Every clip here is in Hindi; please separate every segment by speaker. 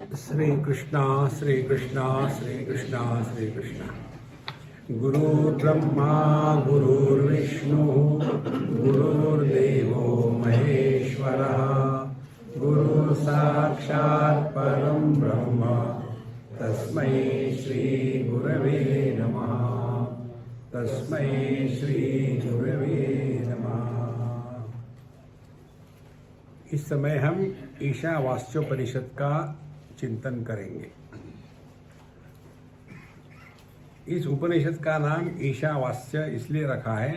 Speaker 1: श्री कृष्णा श्री कृष्णा श्री कृष्णा श्री कृष्णा। गुरुर्ब्रह्मा गुरुर्विष्णु गुरुर्देवो महेश्वरः गुरु साक्षात् परं ब्रह्म तस्मै श्री गुरवे नमः। तस्मै श्री गुरवे नमः। इस समय हम ईशावास्योपनिषद का चिंतन करेंगे। इस उपनिषद का नाम ईशावास्य इसलिए रखा है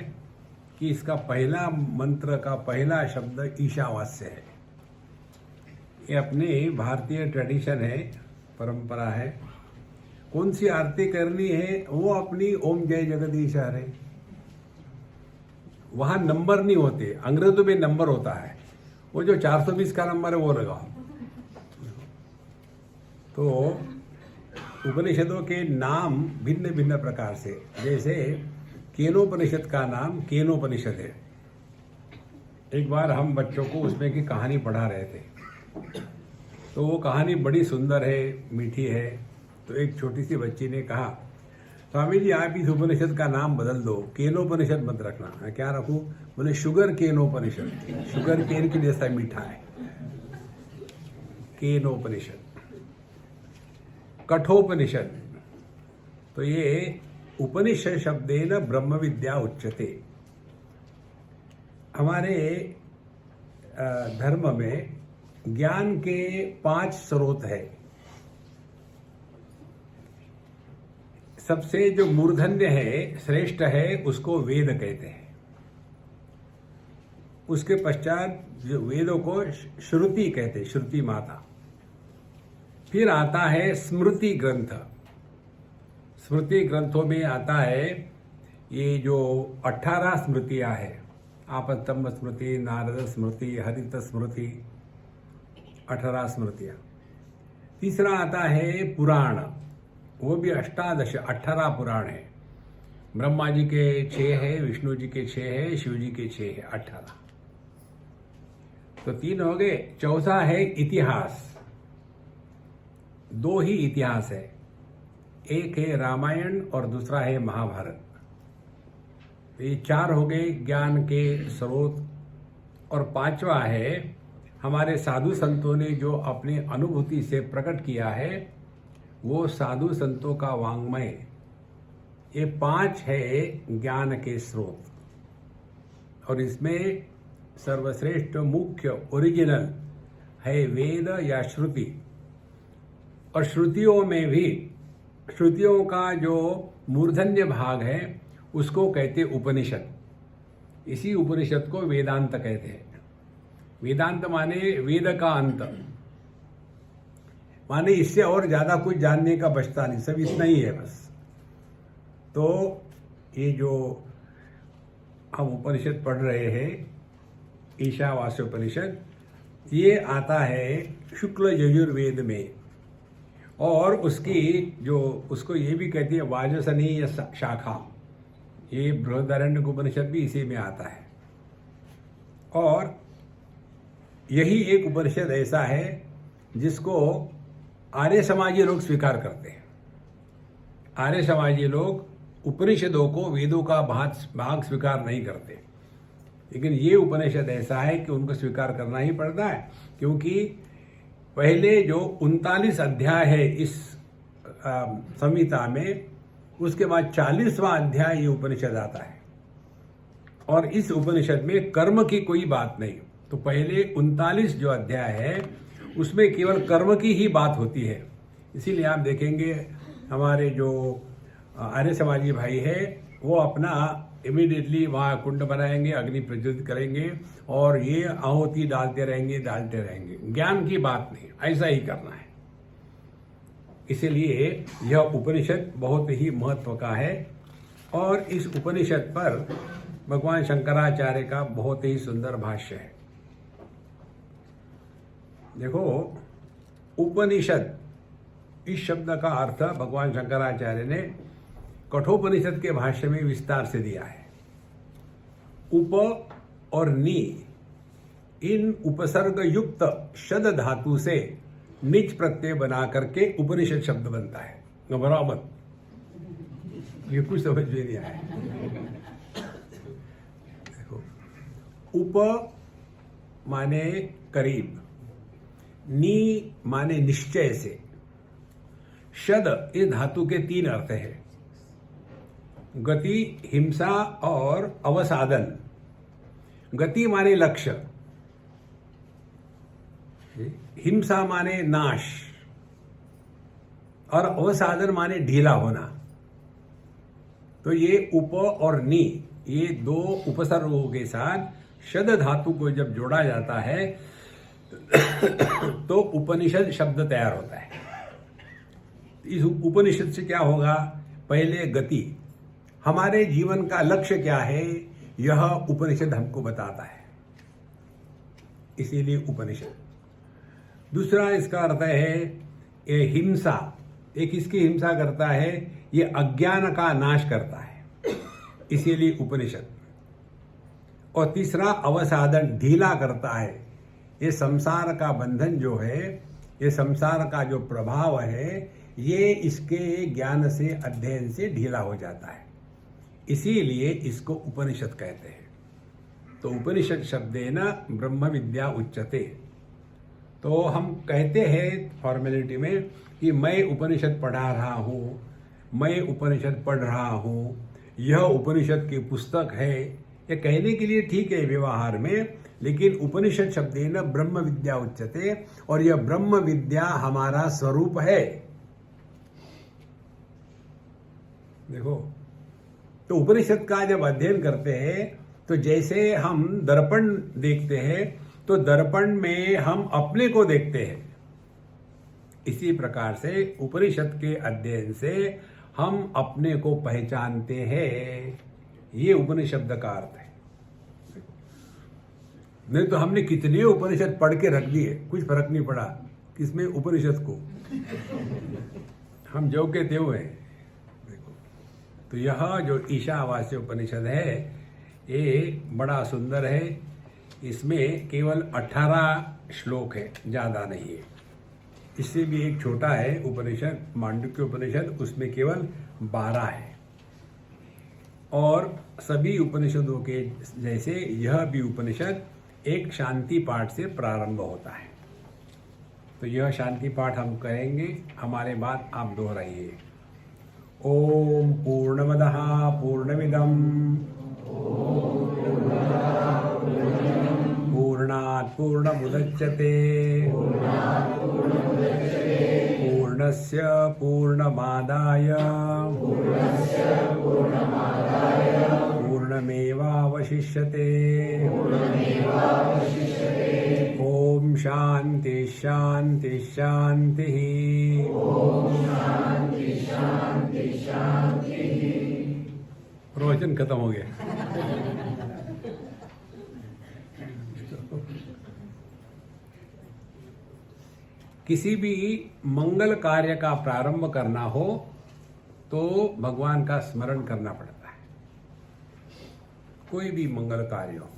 Speaker 1: कि इसका पहला मंत्र का पहला शब्द ईशावास्य है। ये अपने भारतीय ट्रेडिशन है, परंपरा है। कौन सी आरती करनी है वो अपनी ओम जय जगदीश हरे। वहां नंबर नहीं होते, अंग्रेजों में नंबर होता है। वो जो 420 का नंबर है वो लगाओ। तो उपनिषदों के नाम भिन्न भिन्न प्रकार से, जैसे केनोपनिषद का नाम केनोपनिषद है। एक बार हम बच्चों को उसमें की कहानी पढ़ा रहे थे, तो वो कहानी बड़ी सुंदर है, मीठी है। तो एक छोटी सी बच्ची ने कहा, स्वामी जी आप इस उपनिषद का नाम बदल दो, केनोपनिषद मत रखना। मैं क्या रखूं? बोले शुगर केनोपनिषद, शुगर केन के जैसा मीठा है केनोपनिषद। कठोपनिषद, तो ये उपनिषद शब्देन ब्रह्म विद्या उच्यते। हमारे धर्म में ज्ञान के 5 स्रोत है। सबसे जो मूर्धन्य है, श्रेष्ठ है, उसको वेद कहते हैं। उसके पश्चात जो वेदों को श्रुति कहते हैं, श्रुति माता। फिर आता है स्मृति ग्रंथ। स्मृति ग्रंथों में आता है ये जो 18 स्मृतियां हैं, आपस्तंभ स्मृति, नारद स्मृति, हरित स्मृति, 18 स्मृतियां। तीसरा आता है पुराण, वो भी 18 पुराण है। ब्रह्मा जी के 6 है, विष्णु जी के 6 है, शिव जी के 6 है, 18। तो 3 हो गए। चौथा है इतिहास। 2 ही इतिहास है, एक है रामायण और दूसरा है महाभारत। ये 4 हो गए ज्ञान के स्रोत। और 5वां है हमारे साधु संतों ने जो अपनी अनुभूति से प्रकट किया है, वो साधु संतों का वांग्मय। ये 5 है ज्ञान के स्रोत। और इसमें सर्वश्रेष्ठ मुख्य ओरिजिनल है वेद या श्रुति। और श्रुतियों में भी, श्रुतियों का जो मूर्धन्य भाग है उसको कहते उपनिषद। इसी उपनिषद को वेदांत कहते हैं। वेदांत माने वेद का अंत, माने इससे और ज्यादा कुछ जानने का बचता नहीं, सब इतना ही है बस। तो ये जो हम उपनिषद पढ़ रहे हैं, ईशावास्योपनिषद, ये आता है शुक्ल यजुर्वेद में। और उसकी जो, उसको ये भी कहती है वाजसनीय शाखा। ये बृहदारण्यक उपनिषद भी इसी में आता है। और यही एक उपनिषद ऐसा है जिसको आर्य समाजी लोग स्वीकार करते हैं। आर्य समाजी लोग उपनिषदों को वेदों का भाग स्वीकार नहीं करते, लेकिन ये उपनिषद ऐसा है कि उनको स्वीकार करना ही पड़ता है। क्योंकि पहले जो 39 अध्याय है इस संहिता में, उसके बाद 40वां अध्याय ये उपनिषद आता है। और इस उपनिषद में कर्म की कोई बात नहीं। तो पहले 39 जो अध्याय है उसमें केवल कर्म की ही बात होती है। इसीलिए आप देखेंगे हमारे जो आर्य समाजी भाई है, वो अपना इमीडिएटली वहाँ कुंड बनाएंगे, अग्नि प्रज्वलित करेंगे और ये आहुति डालते रहेंगे। ज्ञान की बात नहीं, ऐसा ही करना है। इसीलिए यह उपनिषद बहुत ही महत्व का है। और इस उपनिषद पर भगवान शंकराचार्य का बहुत ही सुंदर भाष्य है। देखो, उपनिषद इस शब्द का अर्थ भगवान शंकराचार्य ने कठोपनिषद के भाष्य में विस्तार से दिया है। उप और नी, इन उपसर्ग युक्त शद धातु से निज प्रत्यय बना करके उपनिषद शब्द बनता है। घबराओ मत, ये कुछ समझ में नहीं आया। देखो, उप माने करीब, नी माने निश्चय से, शद इस धातु के 3 अर्थ हैं, गति, हिंसा और अवसादन। गति माने लक्ष्य, हिंसा माने नाश और अवसादन माने ढीला होना। तो ये उप और नी, ये 2 उपसर्गों के साथ शद धातु को जब जोड़ा जाता है तो उपनिषद शब्द तैयार होता है। इस उपनिषद से क्या होगा? पहले गति, हमारे जीवन का लक्ष्य क्या है, यह उपनिषद हमको बताता है, इसीलिए उपनिषद। दूसरा इसका अर्थ है ये हिंसा, एक इसकी हिंसा करता है, ये अज्ञान का नाश करता है, इसीलिए उपनिषद। और तीसरा अवसादन, ढीला करता है, ये संसार का बंधन जो है, ये संसार का जो प्रभाव है, ये इसके ज्ञान से, अध्ययन से ढीला हो जाता है, इसीलिए इसको उपनिषद कहते हैं। तो उपनिषद शब्देन ब्रह्म विद्या उच्यते। तो हम कहते हैं फॉर्मेलिटी में कि मैं उपनिषद पढ़ा रहा हूँ, मैं उपनिषद पढ़ रहा हूँ, यह उपनिषद की पुस्तक है, ये कहने के लिए ठीक है व्यवहार में, लेकिन उपनिषद शब्देन ब्रह्म विद्या उच्यते, और यह ब्रह्म विद्या हमारा स्वरूप है। देखो, तो उपनिषद का जब अध्ययन करते हैं तो जैसे हम दर्पण देखते हैं तो दर्पण में हम अपने को देखते हैं, इसी प्रकार से उपनिषद के अध्ययन से हम अपने को पहचानते हैं। ये उपनिषद का अर्थ है। नहीं तो हमने कितने उपनिषद पढ़ के रख दिए, कुछ फर्क नहीं पड़ा किसमें उपनिषद को, हम जो के त्यों हैं। तो यह जो ईशावास्य उपनिषद है ये बड़ा सुंदर है। इसमें केवल 18 श्लोक है, ज़्यादा नहीं है। इससे भी एक छोटा है उपनिषद, मांडुक्य उपनिषद, उसमें केवल 12 है। और सभी उपनिषदों के जैसे यह भी उपनिषद एक शांति पाठ से प्रारंभ होता है। तो यह शांति पाठ हम करेंगे, हमारे बाद आप दोहराइए। ओम पूर्णमदः पूर्णमिदं पूर्णात् पूर्णमुदच्यते पूर्णस्य पूर्णमादाय पूर्णमेवावशिष्यते। ओम शांति शांति शांति। प्रवचन खत्म हो गया। किसी भी मंगल कार्य का प्रारंभ करना हो तो भगवान का स्मरण करना पड़ता है। कोई भी मंगल कार्य हो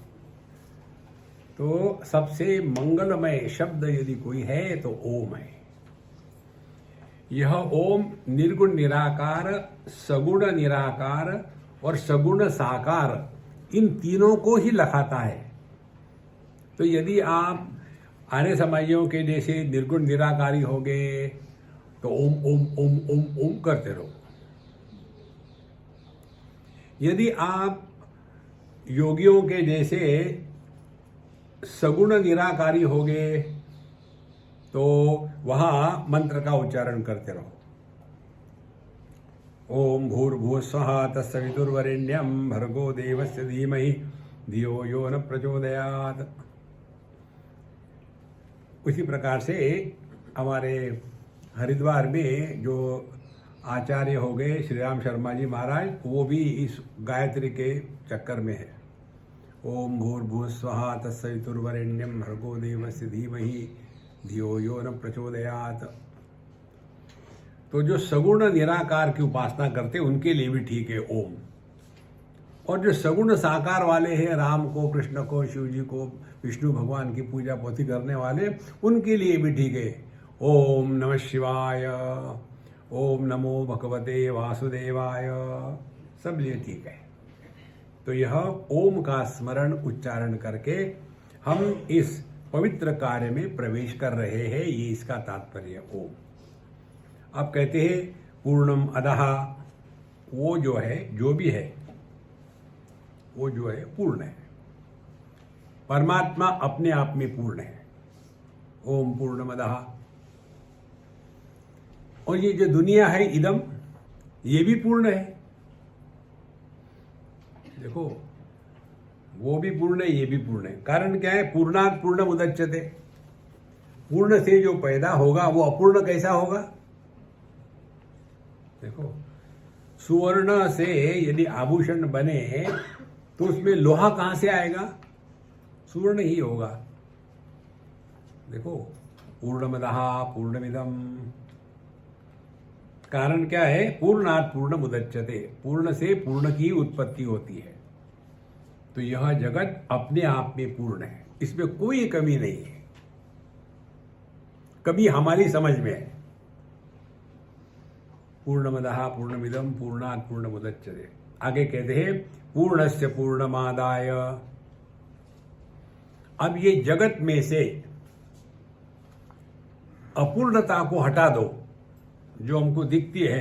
Speaker 1: तो सबसे मंगलमय शब्द यदि कोई है तो ओम है। यह ओम निर्गुण निराकार, सगुण निराकार और सगुण साकार, इन तीनों को ही लखाता है। तो यदि आप आर्य समाजियों के जैसे निर्गुण निराकारी हो गए तो ओम ओम ओम ओम ओम करते रहो। यदि आप योगियों के जैसे सगुण निराकारी हो गए तो वहां मंत्र का उच्चारण करते रहो। ओम भूर्भुवस्वः तत्सवितुर्वरेण्यं भर्गो देवस्य धीमहि धियो यो न प्रचोदयात्। उसी प्रकार से हमारे हरिद्वार में जो आचार्य हो गए श्री राम शर्मा जी महाराज, वो भी इस गायत्री के चक्कर में है। ओम भूर्भुवस्वः तत्सवितुर्वरेण्यं भर्गो देवस्य धीमहि धियो यो न प्रचोदयात्। तो जो सगुण निराकार की उपासना करते उनके लिए भी ठीक है ओम। और जो सगुण साकार वाले हैं, राम को, कृष्ण को, शिव जी को, विष्णु भगवान की पूजा पोथी करने वाले, उनके लिए भी ठीक है ओम नमः शिवाय, ओम नमो भगवते वासुदेवाय, सब ये ठीक है। तो यह ओम का स्मरण उच्चारण करके हम इस पवित्र कार्य में प्रवेश कर रहे हैं, ये इसका तात्पर्य ओम। अब कहते हैं पूर्णम अदहा, वो जो है, जो भी है वो जो है पूर्ण है। परमात्मा अपने आप में पूर्ण है। ओम पूर्णमदः। और ये जो दुनिया है इदम, ये भी पूर्ण है। देखो, वो भी पूर्ण है, ये भी पूर्ण है। कारण क्या है? पूर्णात् पूर्णम उदच्यते। पूर्ण से जो पैदा होगा वो अपूर्ण कैसा होगा? देखो, सुवर्ण से यदि आभूषण बने तो उसमें लोहा कहां से आएगा? सुवर्ण ही होगा। देखो, पूर्णमदः पूर्णमिदम्। कारण क्या है? पूर्णात् पूर्णम उदच्यते। पूर्ण से पूर्ण की उत्पत्ति होती है। तो यह जगत अपने आप में पूर्ण है, इसमें कोई कमी नहीं है। कभी हमारी समझ में है। पूर्णमदः पूर्णमिदं पूर्णात् पूर्णमुदच्यते। आगे कहते हैं पूर्णस्य पूर्णमादाय। अब ये जगत में से अपूर्णता को हटा दो, जो हमको दिखती है,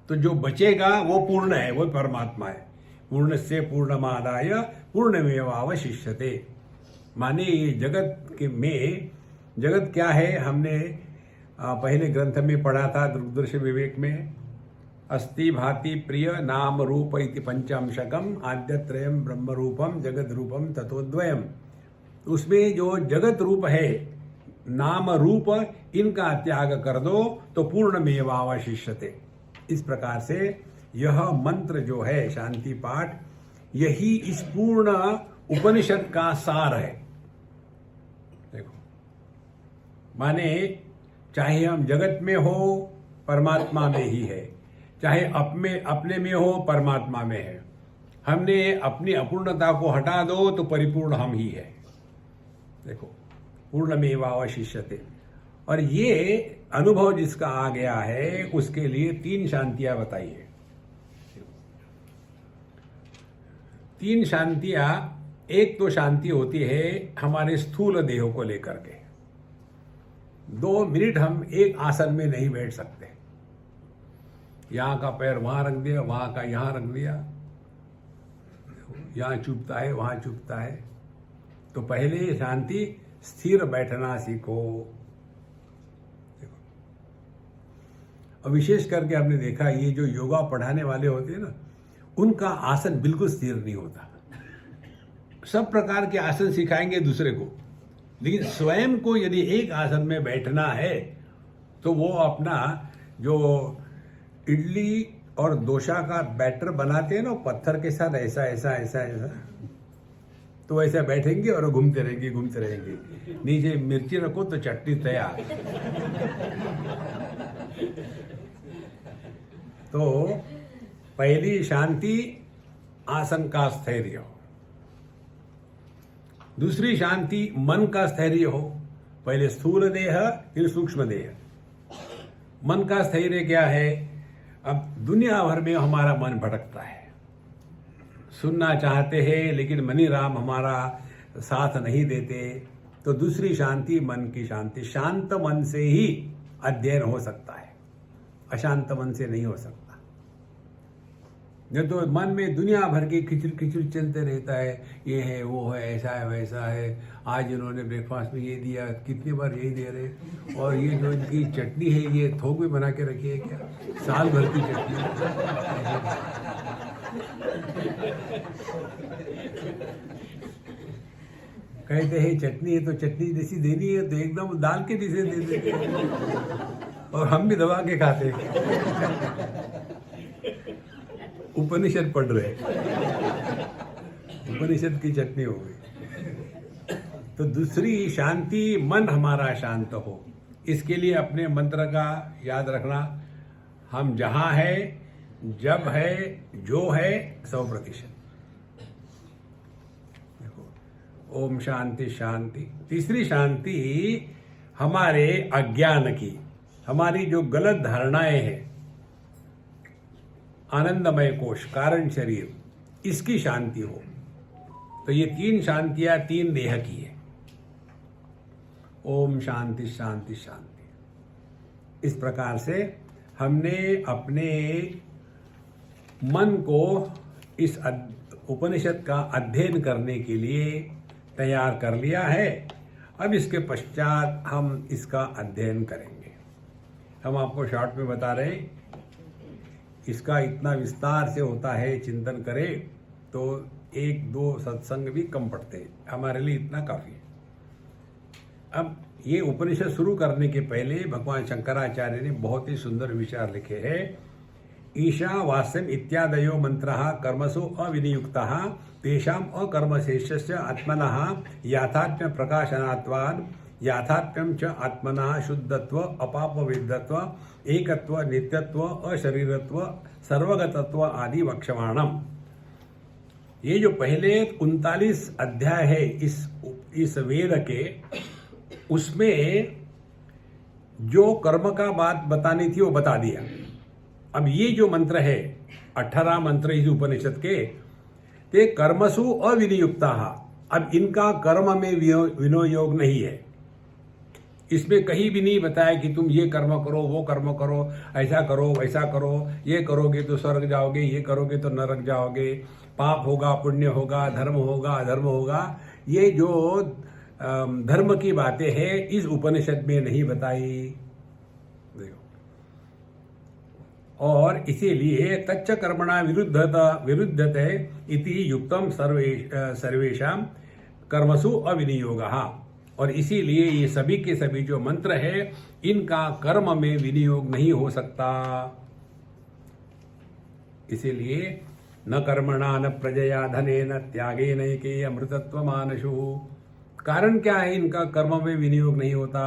Speaker 1: तो जो बचेगा वो पूर्ण है, वो परमात्मा है। पूर्णस्य पूर्णमादाय पूर्णमेवावशिष्यते। माने ये जगत के में, जगत क्या है? हमने पहले ग्रंथ में पढ़ा था, दृग्दर्श विवेक में, अस्ति भाति प्रिय नाम रूप इति पंचांशकम आद्यत्रयम ब्रह्म रूपम जगत रूपम ततोद्वयम। उसमें जो जगत रूप है, नाम रूप, इनका त्याग कर दो तो पूर्णमेवावशिष्यते। इस प्रकार से यह मंत्र जो है शांति पाठ, यही इस पूर्ण उपनिषद का सार है। देखो, माने चाहे हम जगत में हो, परमात्मा में ही है, चाहे अपने में हो, परमात्मा में है। हमने अपनी अपूर्णता को हटा दो तो परिपूर्ण हम ही है। देखो, पूर्णमेवावशिष्यते। और ये अनुभव जिसका आ गया है, उसके लिए 3 शांतियां बताई है। 3 शांतियां, एक तो शांति होती है हमारे स्थूल देह को लेकर के। 2 मिनट हम एक आसन में नहीं बैठ सकते। यहां का पैर वहां रख दिया, वहां का यहां रख दिया, यहां चुभता है, वहां चुभता है। तो पहले शांति, स्थिर बैठना सीखो। और विशेष करके आपने देखा, ये जो योगा पढ़ाने वाले होते हैं ना, उनका आसन बिल्कुल स्थिर नहीं होता। सब प्रकार के आसन सिखाएंगे दूसरे को, लेकिन स्वयं को यदि एक आसन में बैठना है तो वो अपना जो इडली और डोसा का बैटर बनाते हैं ना, पत्थर के साथ ऐसा ऐसा ऐसा ऐसा, तो ऐसा बैठेंगे और घूमते रहेंगे, घूमते रहेंगे। नीचे मिर्ची रखो तो चटनी तैयार। तो पहली शांति, आसन का स्थैर्य हो। दूसरी शांति, मन का स्थैर्य हो। पहले स्थूल देह, फिर सूक्ष्म देह। मन का स्थैर्य क्या है? अब दुनिया भर में हमारा मन भटकता है, सुनना चाहते हैं लेकिन मनी राम हमारा साथ नहीं देते। तो दूसरी शांति, मन की शांति। शांत मन से ही अध्ययन हो सकता है, अशांत मन से नहीं हो सकता। नहीं तो मन में दुनिया भर के खिचड़ खिचड़ चलते रहता है, ये है, वो है, ऐसा है, वैसा है। आज इन्होंने ब्रेकफास्ट में ये दिया, कितनी बार यही दे रहे। और ये जो इनकी चटनी है, ये थोक में बना के रखी है क्या? साल भर की चटनी। कहते हैं चटनी है तो चटनी जैसी देनी है, तो एकदम दाल के जैसे दे देते हैं। और हम भी दबा के खाते हैं। उपनिषद पढ़ रहे, उपनिषद की चटनी हो गई। तो दूसरी शांति, मन हमारा शांत हो। इसके लिए अपने मंत्र का याद रखना, हम जहां है, जब है, जो है, 100%। देखो, ओम शांति शांति। तीसरी शांति, हमारे अज्ञान की, हमारी जो गलत धारणाएं हैं, आनंदमय कोश, कारण शरीर, इसकी शांति हो। तो ये 3 शांतियां 3 देह की है। ओम शांति शांति शांति। इस प्रकार से हमने अपने मन को इस उपनिषद का अध्ययन करने के लिए तैयार कर लिया है। अब इसके पश्चात हम इसका अध्ययन करेंगे। हम आपको शॉर्ट में बता रहे हैं, इसका इतना विस्तार से होता है, चिंतन करें तो 1-2 सत्संग भी कम पड़ते हैं, हमारे लिए इतना काफी है। अब ये उपनिषद शुरू करने के पहले भगवान शंकराचार्य ने बहुत ही सुंदर विचार लिखे हैं। ईशावास्यम इत्यादयो मंत्रः कर्मसु अविनियुक्तः तेषाम अकर्मशेषस्य आत्मनः याथात्म्य प्रकाशनात्वान् याथात्म्यं च आत्मनः शुद्धत्व अपापवेद्यत्व एकत्व नित्यत्व अशरीरत्व सर्वगतत्व आदि वक्ष्यमाणम्। ये जो पहले 39 अध्याय है इस वेद के, उसमें जो कर्म का बात बतानी थी वो बता दिया। अब ये जो मंत्र है 18 मंत्र इस उपनिषद के, ते कर्मसु अविनियुक्ता, अब इनका कर्म में विनियोग नहीं है। इसमें कहीं भी नहीं बताया कि तुम ये कर्म करो, वो कर्म करो, ऐसा करो, वैसा करो, ये करोगे तो स्वर्ग जाओगे, ये करोगे तो नरक जाओगे, पाप होगा, पुण्य होगा, धर्म होगा, अधर्म होगा। ये जो धर्म की बातें हैं इस उपनिषद में नहीं बताई। देखो, और इसीलिए तच्च कर्मणा विरुद्धते इति युक्तम सर्वेषां कर्मसु अविनियोगः। और इसीलिए ये सभी के सभी जो मंत्र है, इनका कर्म में विनियोग नहीं हो सकता। इसीलिए न कर्मणा न प्रजया धनेन त्यागेन एके अमृतत्व मानशु। कारण क्या है इनका कर्म में विनियोग नहीं होता?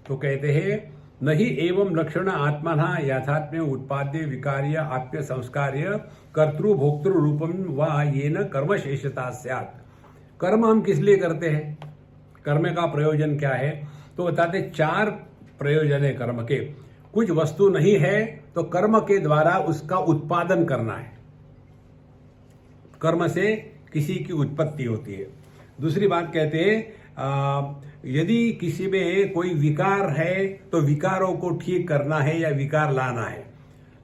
Speaker 1: तो कहते हैं न ही एवं लक्षण आत्मनः यथात्म्य उत्पाद्य विकार्य आप्य संस्कार्य कर्तृ भोक्तृ रूपम व येन कर्म शेषता स्यात्। कर्म हम किस लिए करते हैं? कर्म का प्रयोजन क्या है? तो बताते 4 प्रयोजन है कर्म के। कुछ वस्तु नहीं है तो कर्म के द्वारा उसका उत्पादन करना है। कर्म से किसी की उत्पत्ति होती है। दूसरी बात कहते हैं यदि किसी में कोई विकार है तो विकारों को ठीक करना है या विकार लाना है।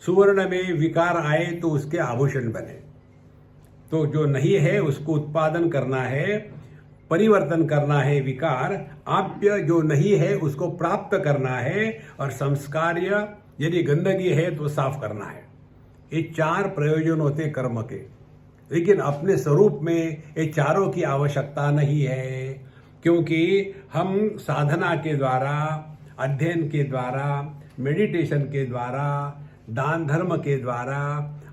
Speaker 1: सुवर्ण में विकार आए तो उसके आभूषण बने। तो जो नहीं है उसको उत्पादन करना है, परिवर्तन करना है। विकार आप्य जो नहीं है उसको प्राप्त करना है, और संस्कार्य यदि गंदगी है तो साफ करना है। ये 4 प्रयोजन होते कर्म के। लेकिन अपने स्वरूप में ये चारों की आवश्यकता नहीं है, क्योंकि हम साधना के द्वारा, अध्ययन के द्वारा, मेडिटेशन के द्वारा, दान धर्म के द्वारा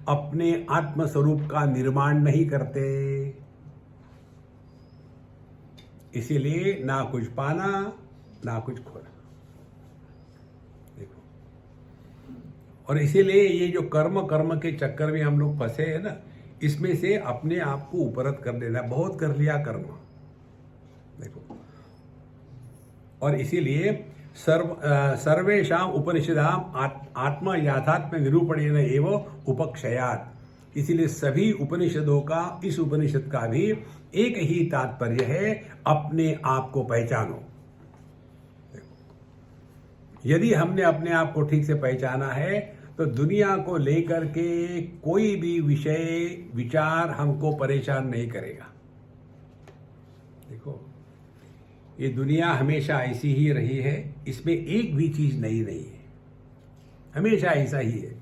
Speaker 1: अपने आत्म स्वरूप का निर्माण नहीं करते। इसीलिए ना कुछ पाना ना कुछ खोना। देखो, और इसीलिए ये जो कर्म के चक्कर में हम लोग फंसे हैं ना, इसमें से अपने आप को उपरत कर देना। बहुत कर लिया कर्म, देखो। और इसीलिए सर्वेषाम उपनिषदाम आत्मा याथात्म्य निरूपणेन एव उपक्षयात्। इसीलिए सभी उपनिषदों का, इस उपनिषद का भी एक ही तात्पर्य है, अपने आप को पहचानो। यदि हमने अपने आप को ठीक से पहचाना है तो दुनिया को लेकर के कोई भी विषय विचार हमको परेशान नहीं करेगा। देखो, ये दुनिया हमेशा ऐसी ही रही है, इसमें एक भी चीज नई नहीं है, हमेशा ऐसा ही है।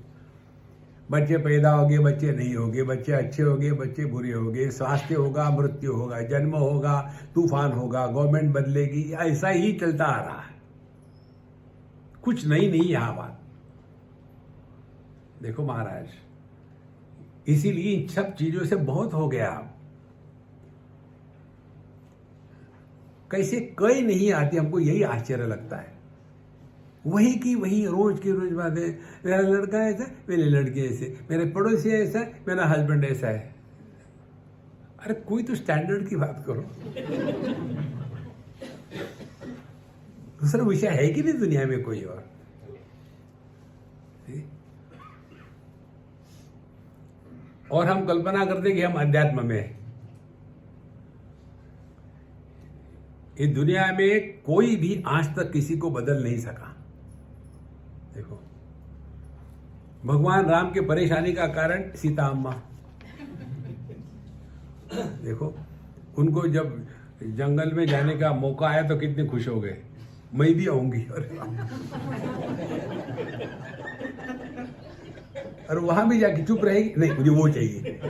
Speaker 1: बच्चे पैदा होंगे, बच्चे नहीं होंगे, बच्चे अच्छे होंगे, बच्चे बुरे होंगे, स्वास्थ्य होगा, मृत्यु होगा, जन्म होगा, तूफान होगा, गवर्नमेंट बदलेगी, ऐसा ही चलता आ रहा है। कुछ नई नहीं यहां बात। देखो महाराज, इसीलिए इन सब चीजों से बहुत हो गया। कैसे कई नहीं आती, हमको यही आश्चर्य लगता है। वही की वही रोज की रोज बात है। मेरा लड़का ऐसा, मेरी लड़की ऐसे, मेरे पड़ोसी ऐसा, मेरा हस्बैंड ऐसा है। अरे कोई तो स्टैंडर्ड की बात करो। दूसरा विषय है कि नहीं दुनिया में कोई और हम कल्पना करते कि हम अध्यात्म में हैं। इस दुनिया में कोई भी आज तक किसी को बदल नहीं सका। देखो, भगवान राम के परेशानी का कारण सीता अम्मा। देखो, उनको जब जंगल में जाने का मौका आया तो कितने खुश हो गए, मैं भी आऊंगी। और वहां भी जाके चुप रहेगी, नहीं मुझे वो चाहिए।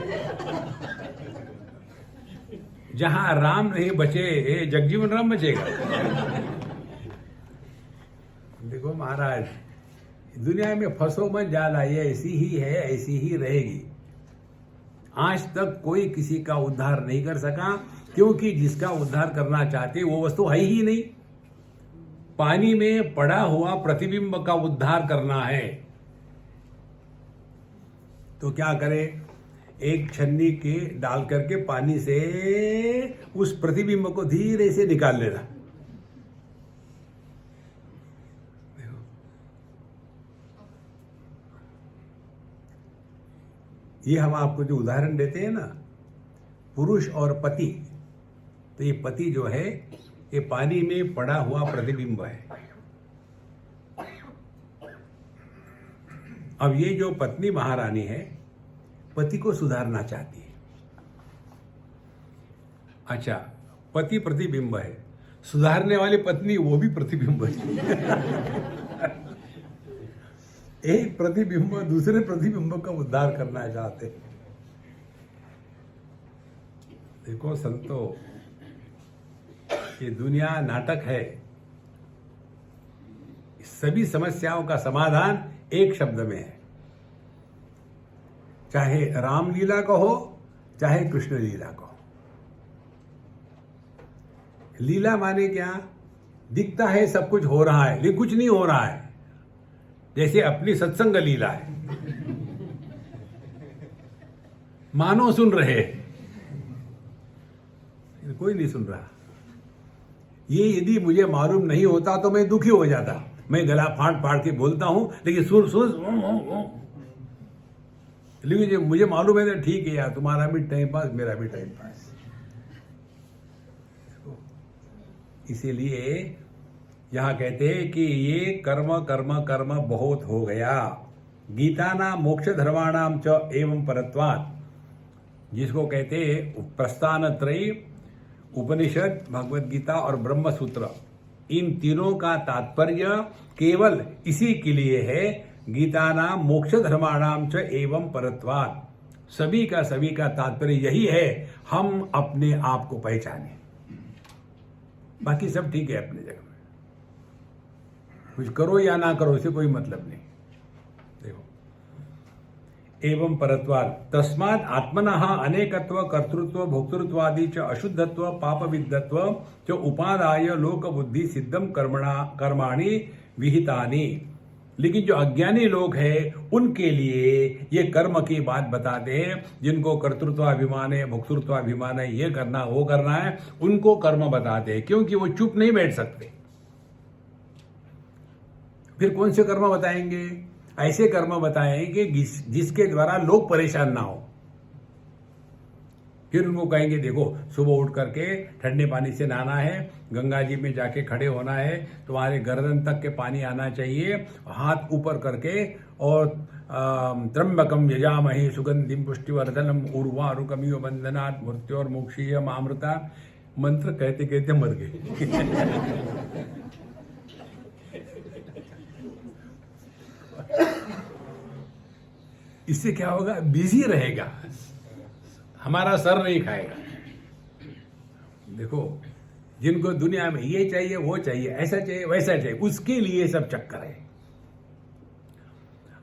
Speaker 1: जहां राम नहीं बचे, जगजीवन राम बचेगा। देखो महाराज, दुनिया में फंसो मत जाला, ये ऐसी ही है, ऐसी ही रहेगी। आज तक कोई किसी का उद्धार नहीं कर सका, क्योंकि जिसका उद्धार करना चाहते वो वस्तु है ही नहीं। पानी में पड़ा हुआ प्रतिबिंब का उद्धार करना है तो क्या करे? एक छन्नी के डाल करके पानी से उस प्रतिबिंब को धीरे से निकाल लेना। ये हम आपको जो उदाहरण देते हैं ना, पुरुष और पति, तो ये पति जो है ये पानी में पड़ा हुआ प्रतिबिंब है। अब ये जो पत्नी महारानी है, पति को सुधारना चाहती है। अच्छा, पति प्रतिबिंब है, सुधारने वाली पत्नी वो भी प्रतिबिंब है। एक प्रतिबिंब दूसरे प्रतिबिंब का उद्धार करना चाहते। देखो संतो, ये दुनिया नाटक है। सभी समस्याओं का समाधान एक शब्द में है, चाहे रामलीला को हो चाहे कृष्ण लीला को। लीला माने क्या? दिखता है सब कुछ हो रहा है, लेकिन कुछ नहीं हो रहा है। जैसे अपनी सत्संग लीला है, मानो सुन रहे, कोई नहीं सुन रहा। ये यदि मुझे मालूम नहीं होता तो मैं दुखी हो जाता। मैं गला फाड़ फाड़ के बोलता हूं, लेकिन सुर सुर लेकिन जो मुझे मालूम है तो ठीक है यार, तुम्हारा भी टाइम पास, मेरा भी टाइम पास। इसीलिए यहां कहते हैं कि ये कर्म कर्म कर्म बहुत हो गया। गीता नाम मोक्ष धर्माणाम च एवं परत्वात्, जिसको कहते हैं प्रस्थान त्रयी, उपनिषद, भगवत गीता और ब्रह्म सूत्र, इन तीनों का तात्पर्य केवल इसी के लिए है। गीता नाम मोक्ष धर्माणाम च एवं परत्वात्, सभी का तात्पर्य यही है, हम अपने आप को पहचाने। बाकी सब ठीक है अपनी जगह में, कुछ करो या ना करो इससे कोई मतलब नहीं। देखो, एवं परत्वात् तस्मात् आत्मनः अनेकत्व कर्तृत्व भोक्तृत्वादि च अशुद्धत्व पाप विद्धत्व च उपादाय लोक बुद्धि सिद्धम कर्माणि विहितानि। लेकिन जो अज्ञानी लोग हैं उनके लिए ये कर्म की बात बताते हैं, जिनको कर्तृत्वाभिमान है, भोक्तृत्वाभिमान है, ये करना वो करना है, उनको कर्म बताते हैं, क्योंकि वो चुप नहीं बैठ सकते। फिर कौन से कर्म बताएंगे? ऐसे कर्म बताएंगे जिसके द्वारा लोग परेशान ना हो। फिर उनको कहेंगे देखो, सुबह उठ करके ठंडे पानी से नहाना है, गंगा जी में जाके खड़े होना है, तुम्हारे गर्दन तक के पानी आना चाहिए, हाथ ऊपर करके, और त्र्यंबकम यजामहे सुगंधिम पुष्टिवर्धनम उर्वारुकमिव बंधनात् मृत्योर्मोक्षीय मामृता। मंत्र कहते कहते मर गए। इससे क्या होगा? बिजी रहेगा, हमारा सर नहीं खाएगा। देखो, जिनको दुनिया में ये चाहिए वो चाहिए, ऐसा चाहिए वैसा चाहिए, उसके लिए सब चक्कर है।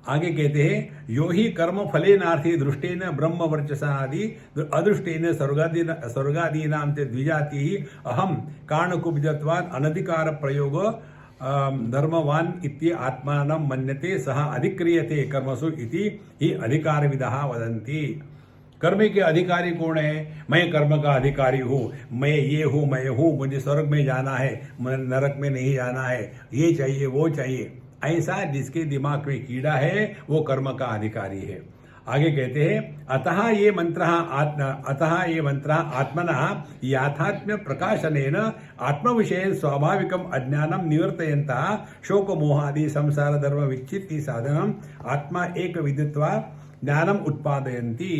Speaker 1: आगे कहते हैं, यो ही कर्म फले नार्थी दृष्टेन ब्रह्म वर्चसादि अदृष्टेन स्वर्गादी नाम ते द्विजाति ही अहम कारणकुब्जत्वात् अनधिकार प्रयोग धर्मवान इति आत्मानं मन्यते सह अधिक्रियते कर्मसु इति ही अधिकारविदः वदन्ति। कर्म के अधिकारी कौन है? मैं कर्म का अधिकारी हूँ, मैं ये हूँ, मैं हूँ, मुझे स्वर्ग में जाना है, मुझे नरक में नहीं जाना है, ये चाहिए वो चाहिए, ऐसा जिसके दिमाग में कीड़ा है वो कर्म का अधिकारी है। आगे कहते हैं अतः ये मंत्र आत्मनः याथात्म्य प्रकाशनेन आत्मविषये स्वाभाविकम अज्ञानम निवर्तयन्तः शोक मोहादि संसार धर्म विच्छित्ति साधनम आत्मा एक विदित्वा ज्ञानम उत्पादयन्ति।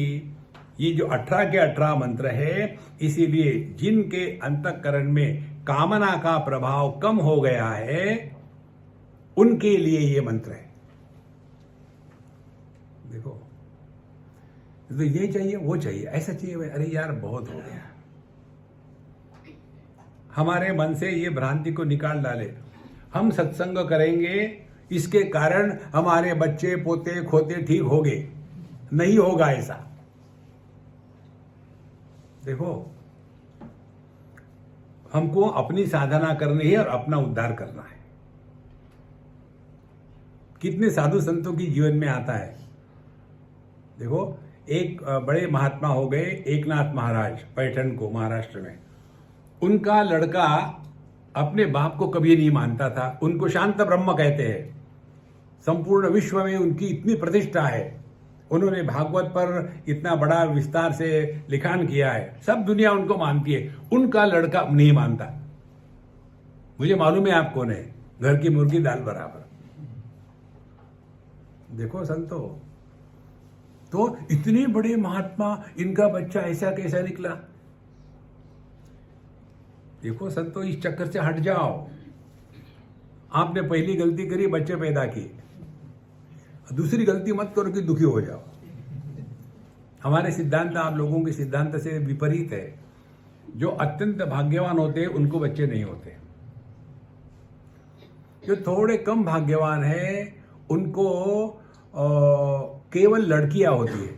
Speaker 1: ये जो 18 के 18 मंत्र है, इसीलिए जिनके अंतःकरण में कामना का प्रभाव कम हो गया है उनके लिए ये मंत्र है। देखो, तो ये चाहिए वो चाहिए, ऐसा चाहिए, अरे यार बहुत हो गया। हमारे मन से ये भ्रांति को निकाल डाले। हम सत्संग करेंगे, इसके कारण हमारे बच्चे पोते खोते ठीक हो गए, नहीं होगा ऐसा। देखो, हमको अपनी साधना करनी है और अपना उद्धार करना है। कितने साधु संतों की जीवन में आता है। देखो, एक बड़े महात्मा हो गए एकनाथ महाराज, पैठण को, महाराष्ट्र में। उनका लड़का अपने बाप को कभी नहीं मानता था, उनको शांत ब्रह्म कहते हैं। संपूर्ण विश्व में उनकी इतनी प्रतिष्ठा है, उन्होंने भागवत पर इतना बड़ा विस्तार से लिखान किया है, सब दुनिया उनको मानती है। उनका लड़का नहीं मानता। मुझे मालूम है आप कौन है, घर की मुर्गी दाल बराबर। देखो संतो, तो इतने बड़े महात्मा, इनका बच्चा ऐसा कैसा निकला। देखो संतो, इस चक्कर से हट जाओ। आपने पहली गलती करी, बच्चे पैदा किए, दूसरी गलती मत करो कि दुखी हो जाओ। हमारे सिद्धांत आप लोगों के सिद्धांत से विपरीत है। जो अत्यंत भाग्यवान होते हैं उनको बच्चे नहीं होते। जो थोड़े कम भाग्यवान हैं उनको केवल लड़कियां होती है।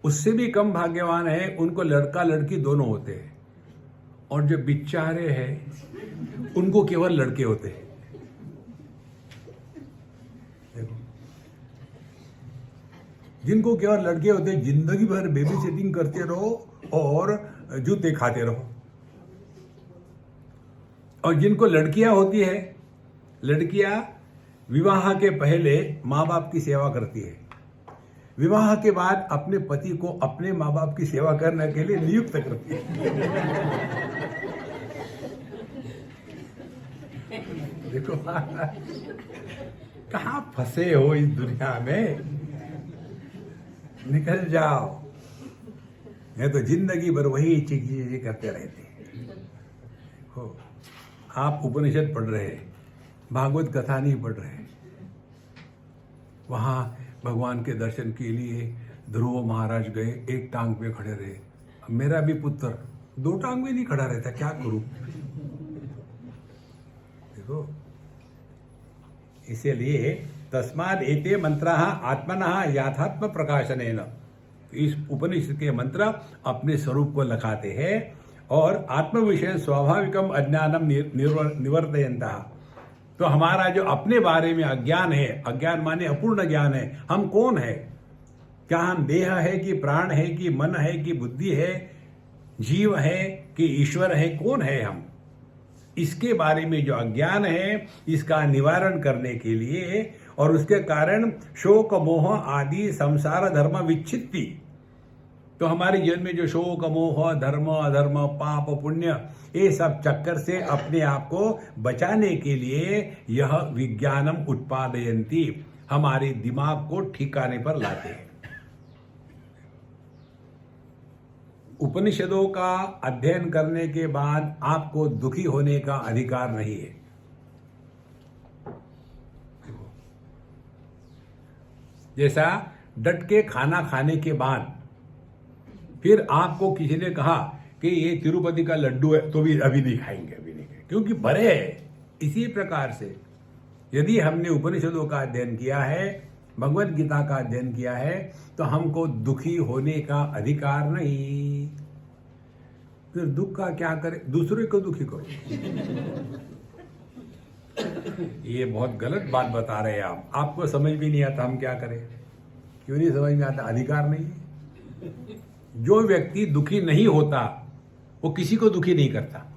Speaker 1: उससे भी कम भाग्यवान है उनको लड़का लड़की दोनों होते हैं। और जो बिचारे हैं उनको केवल लड़के होते हैं। देखो, जिनको केवल लड़के होते हैं, जिंदगी भर बेबी सिटिंग करते रहो और जूते खाते रहो। और जिनको लड़कियां होती है, लड़कियां विवाह के पहले माँ बाप की सेवा करती है, विवाह के बाद अपने पति को अपने माँ बाप की सेवा करने के लिए नियुक्त करती है। देखो कहाँ फंसे हो इस दुनिया में, निकल जाओ। नहीं तो जिंदगी भर वही चीजें करते रहते हैं। देखो, आप उपनिषद पढ़ रहे हैं, भागवत कथा नहीं पढ़ रहे। वहां भगवान के दर्शन के लिए ध्रुव महाराज गए, एक टांग पे खड़े रहे। मेरा भी पुत्र 2 टांग में नहीं खड़ा रहता, क्या करूं। देखो, इसीलिए तस्माद एते मंत्राः आत्मनः याथात्म प्रकाशनेन, इस उपनिषद के मंत्र अपने स्वरूप को लखाते हैं और आत्म विषय स्वाभाविकम अज्ञानम निवर्तयन्तः। तो हमारा जो अपने बारे में अज्ञान है, अज्ञान माने अपूर्ण ज्ञान है, हम कौन है, क्या हम देह है कि प्राण है कि मन है कि बुद्धि है, जीव है कि ईश्वर है, कौन है हम, इसके बारे में जो अज्ञान है इसका निवारण करने के लिए और उसके कारण शोक मोह आदि संसार धर्म विच्छित्ति। तो हमारे जीवन में जो शोक मोह धर्म अधर्म पाप पुण्य ये सब चक्कर से अपने आप को बचाने के लिए यह विज्ञानम उत्पादयन्ति, हमारे दिमाग को ठिकाने पर लाते हैं। उपनिषदों का अध्ययन करने के बाद आपको दुखी होने का अधिकार नहीं है। जैसा डट के खाना खाने के बाद फिर आपको किसी ने कहा कि ये तिरुपति का लड्डू है, तो भी अभी नहीं खाएंगे, क्योंकि भरे है। इसी प्रकार से यदि हमने उपनिषदों का अध्ययन किया है, भगवत गीता का अध्ययन किया है, तो हमको दुखी होने का अधिकार नहीं। फिर दुख का क्या करें, दूसरे को दुखी करो। ये बहुत गलत बात बता रहे हैं आप। आपको समझ भी नहीं आता, हम क्या करें। क्यों नहीं समझ में आता, अधिकार नहीं है। जो व्यक्ति दुखी नहीं होता वो किसी को दुखी नहीं करता।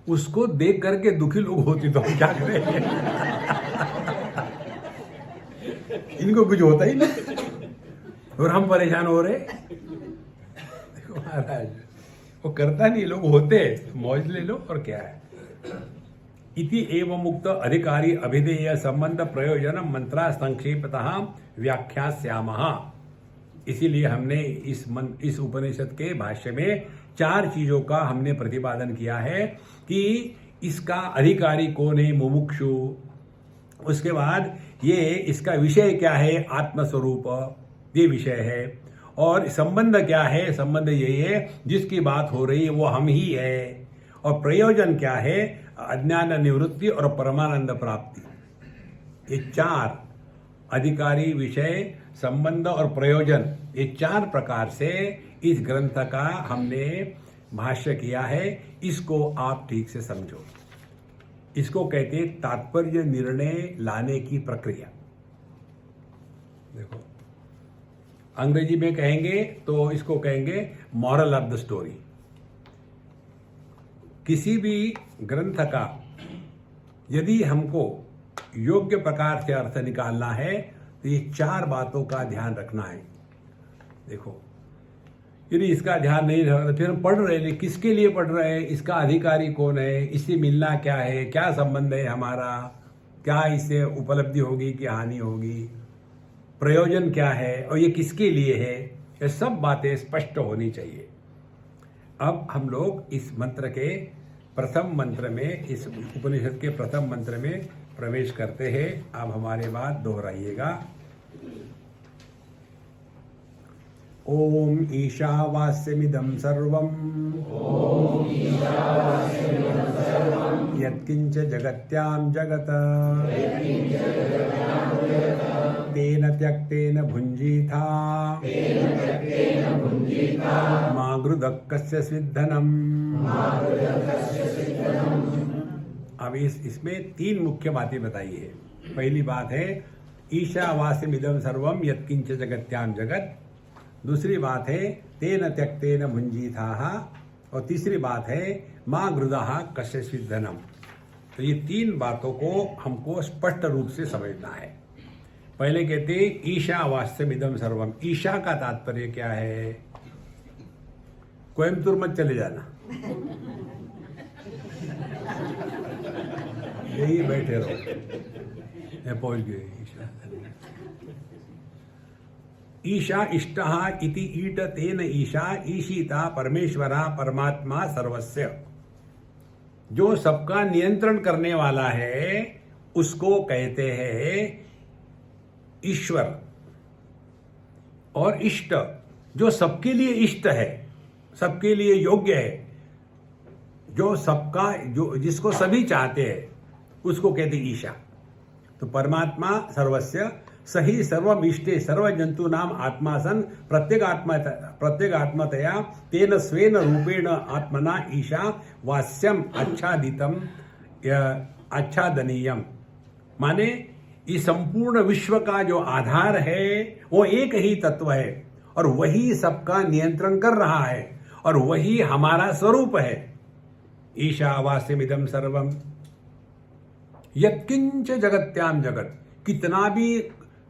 Speaker 1: उसको देख करके दुखी लोग होते तो हम क्या करें? इनको कुछ होता ही नहीं और हम परेशान हो रहे। देखो महाराज, वो करता नहीं, लोग होते, मौज ले लो और क्या है। इति एवं मुक्त अधिकारी अभिधेय संबंध प्रयोजन मंत्रा संक्षेपतः व्याख्यास्यामः। इसीलिए हमने इस उपनिषद के भाष्य में 4 चीजों का हमने प्रतिपादन किया है कि इसका अधिकारी कौन है, मुमुक्षु। उसके बाद ये इसका विषय क्या है, आत्मस्वरूप, ये विषय है। और संबंध क्या है, संबंध यही है जिसकी बात हो रही है वो हम ही है। और प्रयोजन क्या है, अज्ञान निवृत्ति और परमानंद प्राप्ति। ये 4 अधिकारी, विषय, संबंध और प्रयोजन, ये 4 प्रकार से इस ग्रंथ का हमने भाष्य किया है। इसको आप ठीक से समझो। इसको कहते तात्पर्य निर्णय लाने की प्रक्रिया। देखो, अंग्रेजी में कहेंगे तो इसको कहेंगे मॉरल ऑफ द स्टोरी। किसी भी ग्रंथ का यदि हमको योग्य प्रकार से अर्थ निकालना है तो ये 4 बातों का ध्यान रखना है। देखो, यदि इसका ध्यान नहीं रखना फिर हम पढ़ रहे हैं, किसके लिए पढ़ रहे हैं, इसका अधिकारी कौन है, इससे मिलना क्या है, क्या संबंध है हमारा, क्या इससे उपलब्धि होगी कि हानि होगी, प्रयोजन क्या है और ये किसके लिए है, ये सब बातें स्पष्ट होनी चाहिए। अब हम लोग इस मंत्र के प्रथम मंत्र में, इस उपनिषद के प्रथम मंत्र में प्रवेश करते हैं। अब हमारे बात दोहराइएगा। ओम ईशावास्यमिदं सर्वं यत्किंच जगत्यां जगत तेन त्यक्तेन भुञ्जीथा मा गृधः कस्य स्विद्धनम्। अब इसमें 3 मुख्य बातें बताई है। पहली बात है ईशावास्यमिदं सर्वं यत्किंच जगत्यां जगत। दूसरी बात है तेन त्यक्तेन भुञ्जीथाः। और तीसरी बात है मां गृधः कस्य स्विद्धनम्। तो ये 3 बातों को हमको स्पष्ट रूप से समझना है। पहले कहते हैं ईशावास्यमिदं सर्वम। ईशा का तात्पर्य क्या है? कोयम्बतूर मत चले जाना, यही बैठे रहो। मैं पहुंच गए। ईशा इष्टः इति ईट तेन ईशा ईशिता परमेश्वरा परमात्मा सर्वस्य। जो सबका नियंत्रण करने वाला है उसको कहते हैं ईश्वर। और इष्ट, जो सबके लिए इष्ट है, सबके लिए योग्य है, जो सबका, जो जिसको सभी चाहते हैं उसको कहते ईशा। तो परमात्मा सर्वस्य सही सर्वम इष्टे सर्व जंतु नाम आत्मा सन प्रत्येगात्मतया तेन स्वेन रूपेण आत्मना ईशा वास्यम आच्छादितम आच्छादनीयम। माने इस संपूर्ण विश्व का जो आधार है वो एक ही तत्व है और वही सबका नियंत्रण कर रहा है और वही हमारा स्वरूप है। ईशावास्यमिदं सर्वम यत्किंच जगत्याम जगत। कितना भी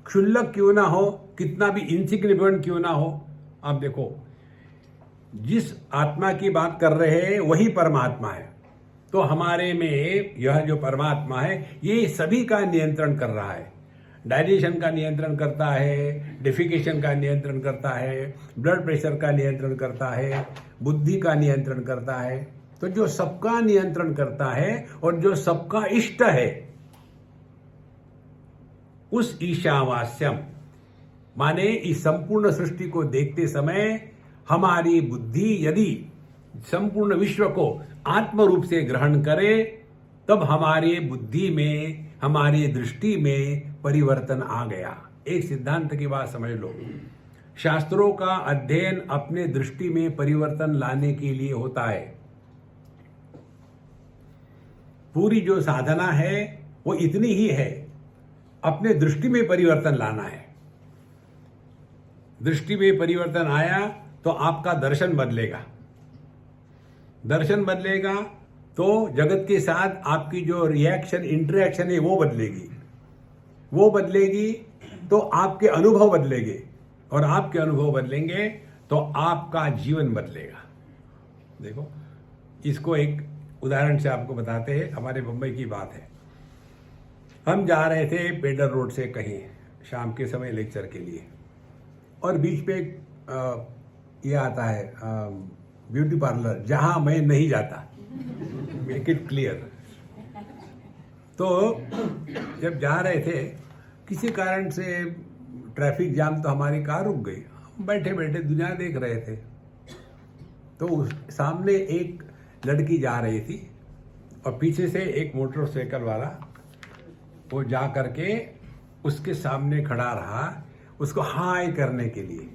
Speaker 1: क्षुल्लक क्यों ना हो, कितना भी इनसिग्निफिकेंट क्यों ना हो, आप देखो जिस आत्मा की बात कर रहे हैं वही परमात्मा है। तो हमारे में यह जो परमात्मा है ये सभी का नियंत्रण कर रहा है। डाइजेशन का नियंत्रण करता है, डेफिकेशन का नियंत्रण करता है, ब्लड प्रेशर का नियंत्रण करता है, बुद्धि का नियंत्रण करता है। तो जो सबका नियंत्रण करता है और जो सबका इष्ट है उस ईशावास्यम, माने इस संपूर्ण सृष्टि को देखते समय हमारी बुद्धि यदि संपूर्ण विश्व को आत्म रूप से ग्रहण करे तब हमारी बुद्धि में, हमारी दृष्टि में परिवर्तन आ गया। एक सिद्धांत की बात समझ लो, शास्त्रों का अध्ययन अपने दृष्टि में परिवर्तन लाने के लिए होता है। पूरी जो साधना है वो इतनी ही है, अपने दृष्टि में परिवर्तन लाना है। दृष्टि में परिवर्तन आया तो आपका दर्शन बदलेगा, दर्शन बदलेगा तो जगत के साथ आपकी जो रिएक्शन इंटरेक्शन है वो बदलेगी, वो बदलेगी तो आपके अनुभव बदलेंगे, और आपके अनुभव बदलेंगे तो आपका जीवन बदलेगा। देखो, इसको एक उदाहरण से आपको बताते हैं। हमारे मुंबई की बात है। हम जा रहे थे पेडर रोड से कहीं शाम के समय लेक्चर के लिए, और बीच पे ये आता है ब्यूटी पार्लर, जहां मैं नहीं जाता, मेक इट क्लियर। तो जब जा रहे थे, किसी कारण से ट्रैफिक जाम, तो हमारी कार रुक गई। हम बैठे बैठे दुनिया देख रहे थे, तो सामने एक लड़की जा रही थी और पीछे से एक मोटरसाइकिल वाला वो जा करके उसके सामने खड़ा रहा, उसको हाय करने के लिए,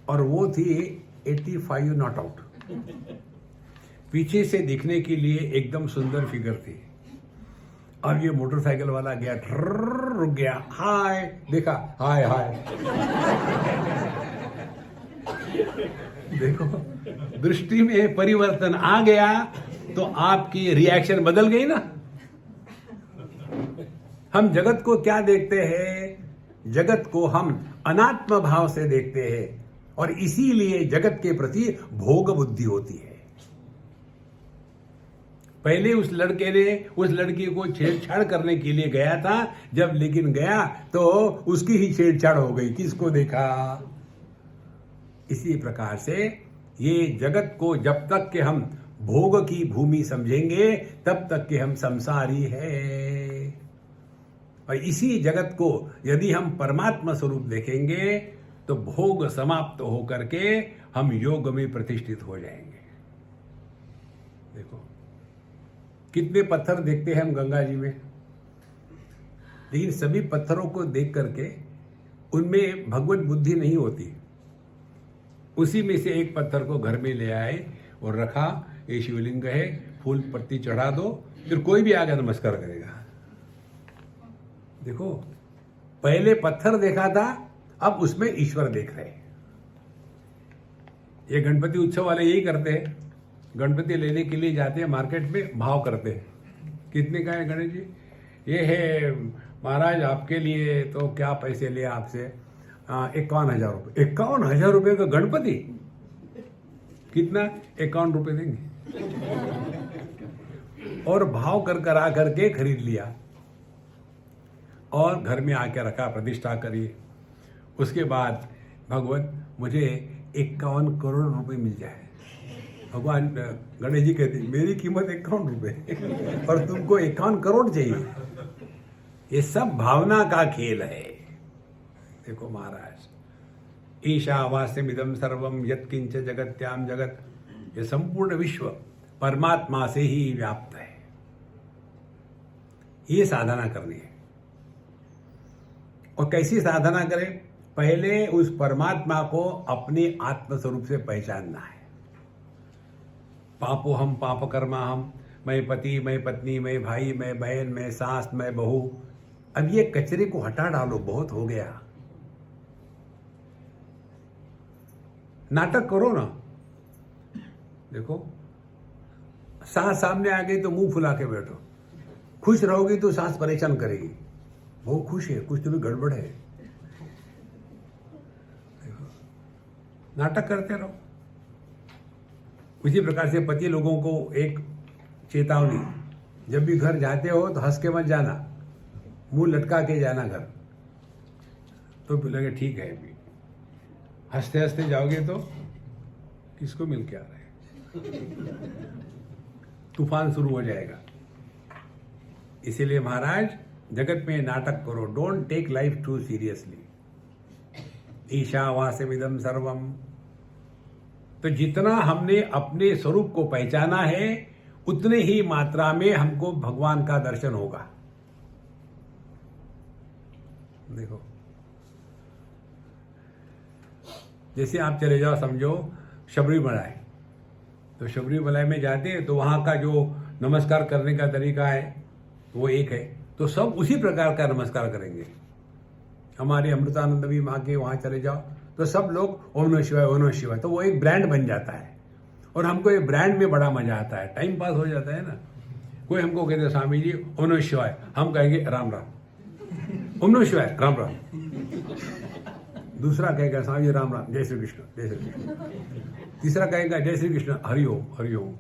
Speaker 1: और वो थी 85 नॉट आउट, पीछे से दिखने के लिए एकदम सुंदर फिगर थी। अब ये मोटरसाइकिल वाला गया, रुक गया, हाय देखा, हाय हाय। देखो, दृष्टि में परिवर्तन आ गया तो आपकी रिएक्शन बदल गई ना। हम जगत को क्या देखते हैं? जगत को हम अनात्म भाव से देखते हैं, और इसीलिए जगत के प्रति भोग बुद्धि होती है। पहले उस लड़के ने उस लड़की को छेड़छाड़ करने के लिए गया था, जब लेकिन गया तो उसकी ही छेड़छाड़ हो गई, किसको देखा? इसी प्रकार से ये जगत को जब तक के हम भोग की भूमि समझेंगे तब तक के हम संसारी है, और इसी जगत को यदि हम परमात्मा स्वरूप देखेंगे तो भोग समाप्त होकर के हम योग में प्रतिष्ठित हो जाएंगे। देखो, कितने पत्थर देखते हैं हम गंगा जी में, लेकिन सभी पत्थरों को देख करके उनमें भगवत बुद्धि नहीं होती। उसी में से एक पत्थर को घर में ले आए और रखा, ये शिवलिंग है, फूल पत्ती चढ़ा दो, फिर कोई भी आगे नमस्कार करेगा। देखो, पहले पत्थर देखा था, अब उसमें ईश्वर देख रहे हैं। ये गणपति उत्सव वाले यही करते हैं, गणपति लेने के लिए जाते हैं मार्केट में, भाव करते हैं, कितने का है गणेश जी? ये है महाराज आपके लिए, तो क्या पैसे लिए आपसे? 51,000 रुपये। 51,000 रुपये का गणपति? कितना? 51 रुपये देंगे। और भाव कर करा करके खरीद लिया और घर में आके रखा, प्रतिष्ठा करी। उसके बाद भगवान मुझे 51 करोड़ रुपए मिल जाए। भगवान गणेश जी कहते मेरी कीमत 51 रुपए और तुमको 51 करोड़ चाहिए। ये सब भावना का खेल है। देखो महाराज, ईशावास्यमिदं सर्वम यत्किंच जगत्याम जगत, ये संपूर्ण विश्व परमात्मा से ही व्याप्त है। ये साधना करनी है। और कैसी साधना करें? पहले उस परमात्मा को अपने आत्मस्वरूप से पहचानना है। पापो हम पाप कर्मा हम, मैं पति, मैं पत्नी, मैं भाई, मैं बहन, मैं सास, मैं बहू। अब ये कचरे को हटा डालो, बहुत हो गया। नाटक करो ना। देखो, सांस सामने आ गई तो मुंह फुला के बैठो। खुश रहोगी तो सांस परेशान करेगी, वो खुश है, कुछ तो भी गड़बड़ है। देखो, नाटक करते रहो। उसी प्रकार से पति लोगों को एक चेतावनी, जब भी घर जाते हो तो हंस के मत जाना, मुंह लटका के जाना घर। तो लगे ठीक है, अभी हंसते हंसते जाओगे तो किसको मिल के आ रहा है, तूफान शुरू हो जाएगा। इसीलिए महाराज, जगत में नाटक करो, don't take life too seriously. ईशावास्यमिदं सर्वम। तो जितना हमने अपने स्वरूप को पहचाना है, उतने ही मात्रा में हमको भगवान का दर्शन होगा। देखो, जैसे आप चले जाओ, समझो शबरीमलाई, तो शबरीमलाई में जाते हैं तो वहां का जो नमस्कार करने का तरीका है वो एक है, तो सब उसी प्रकार का नमस्कार करेंगे। हमारे अमृतानंद भी वहाँ के वहाँ चले जाओ तो सब लोग ओम नमः शिवाय ओम नमः शिवाय, तो वो एक ब्रांड बन जाता है और हमको ये ब्रांड में बड़ा मजा आता है, टाइम पास हो जाता है ना। कोई हमको कहते स्वामी जी ओम नमः शिवाय, हम कहेंगे राम राम, ओम नमः शिवाय राम राम। दूसरा कहेगा स्वामी जी राम राम, जय श्री कृष्ण जय श्री कृष्ण। तीसरा कहेगा जय श्री कृष्ण हरि ओम हरि ओम।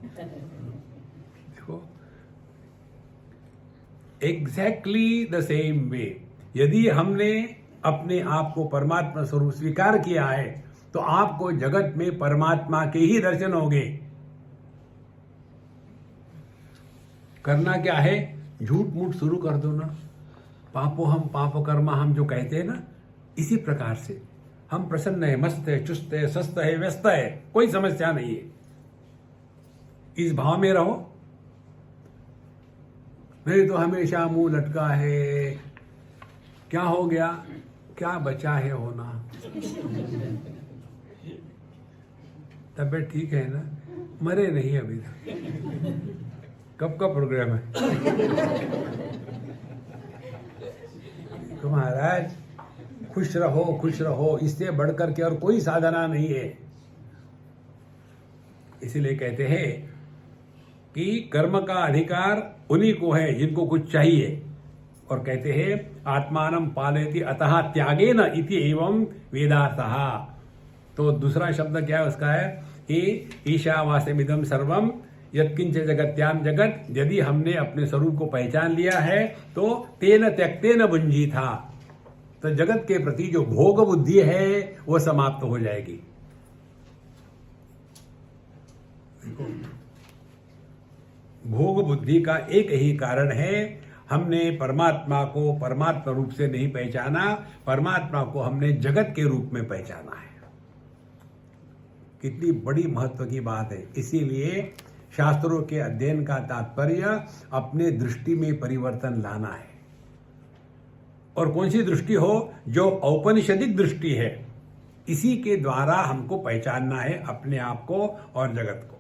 Speaker 1: देखो एग्जैक्टली द सेम वे, यदि हमने अपने आप को परमात्मा स्वरूप स्वीकार किया है तो आपको जगत में परमात्मा के ही दर्शन होंगे। करना क्या है, झूठ मूठ शुरू कर दो ना, पापो हम पाप कर्मा हम जो कहते हैं ना, इसी प्रकार से हम प्रसन्न है, मस्त है, चुस्त है, स्वस्थ है, व्यस्त है, कोई समस्या नहीं है, इस भाव में रहो। नहीं तो हमेशा मुंह लटका है, क्या हो गया, क्या बचा है होना। तबीयत ठीक है ना, मरे नहीं अभी तक, कब का प्रोग्राम है। तो महाराज खुश रहो, इससे बढ़कर के और कोई साधना नहीं है। इसीलिए कहते हैं कि कर्म का अधिकार उन्हीं को है जिनको कुछ चाहिए, और कहते हैं आत्मानं पालयति अतः त्यागेन इति एवं वेदार्थः। तो दूसरा शब्द क्या है उसका है कि ईशावास्यमिदं सर्वम यत्किंच जगत्याम जगत, यदि हमने अपने स्वरूप को पहचान लिया है तो तेन त्यक्तेन भुंजीथा, तो जगत के प्रति जो भोग बुद्धि है वो समाप्त हो जाएगी। भोग बुद्धि का एक ही कारण है, हमने परमात्मा को परमात्मा रूप से नहीं पहचाना, परमात्मा को हमने जगत के रूप में पहचाना है। कितनी बड़ी महत्व की बात है। इसीलिए शास्त्रों के अध्ययन का तात्पर्य अपने दृष्टि में परिवर्तन लाना है। और कौन सी दृष्टि हो, जो औपनिषदिक दृष्टि है, इसी के द्वारा हमको पहचानना है अपने आप को और जगत को।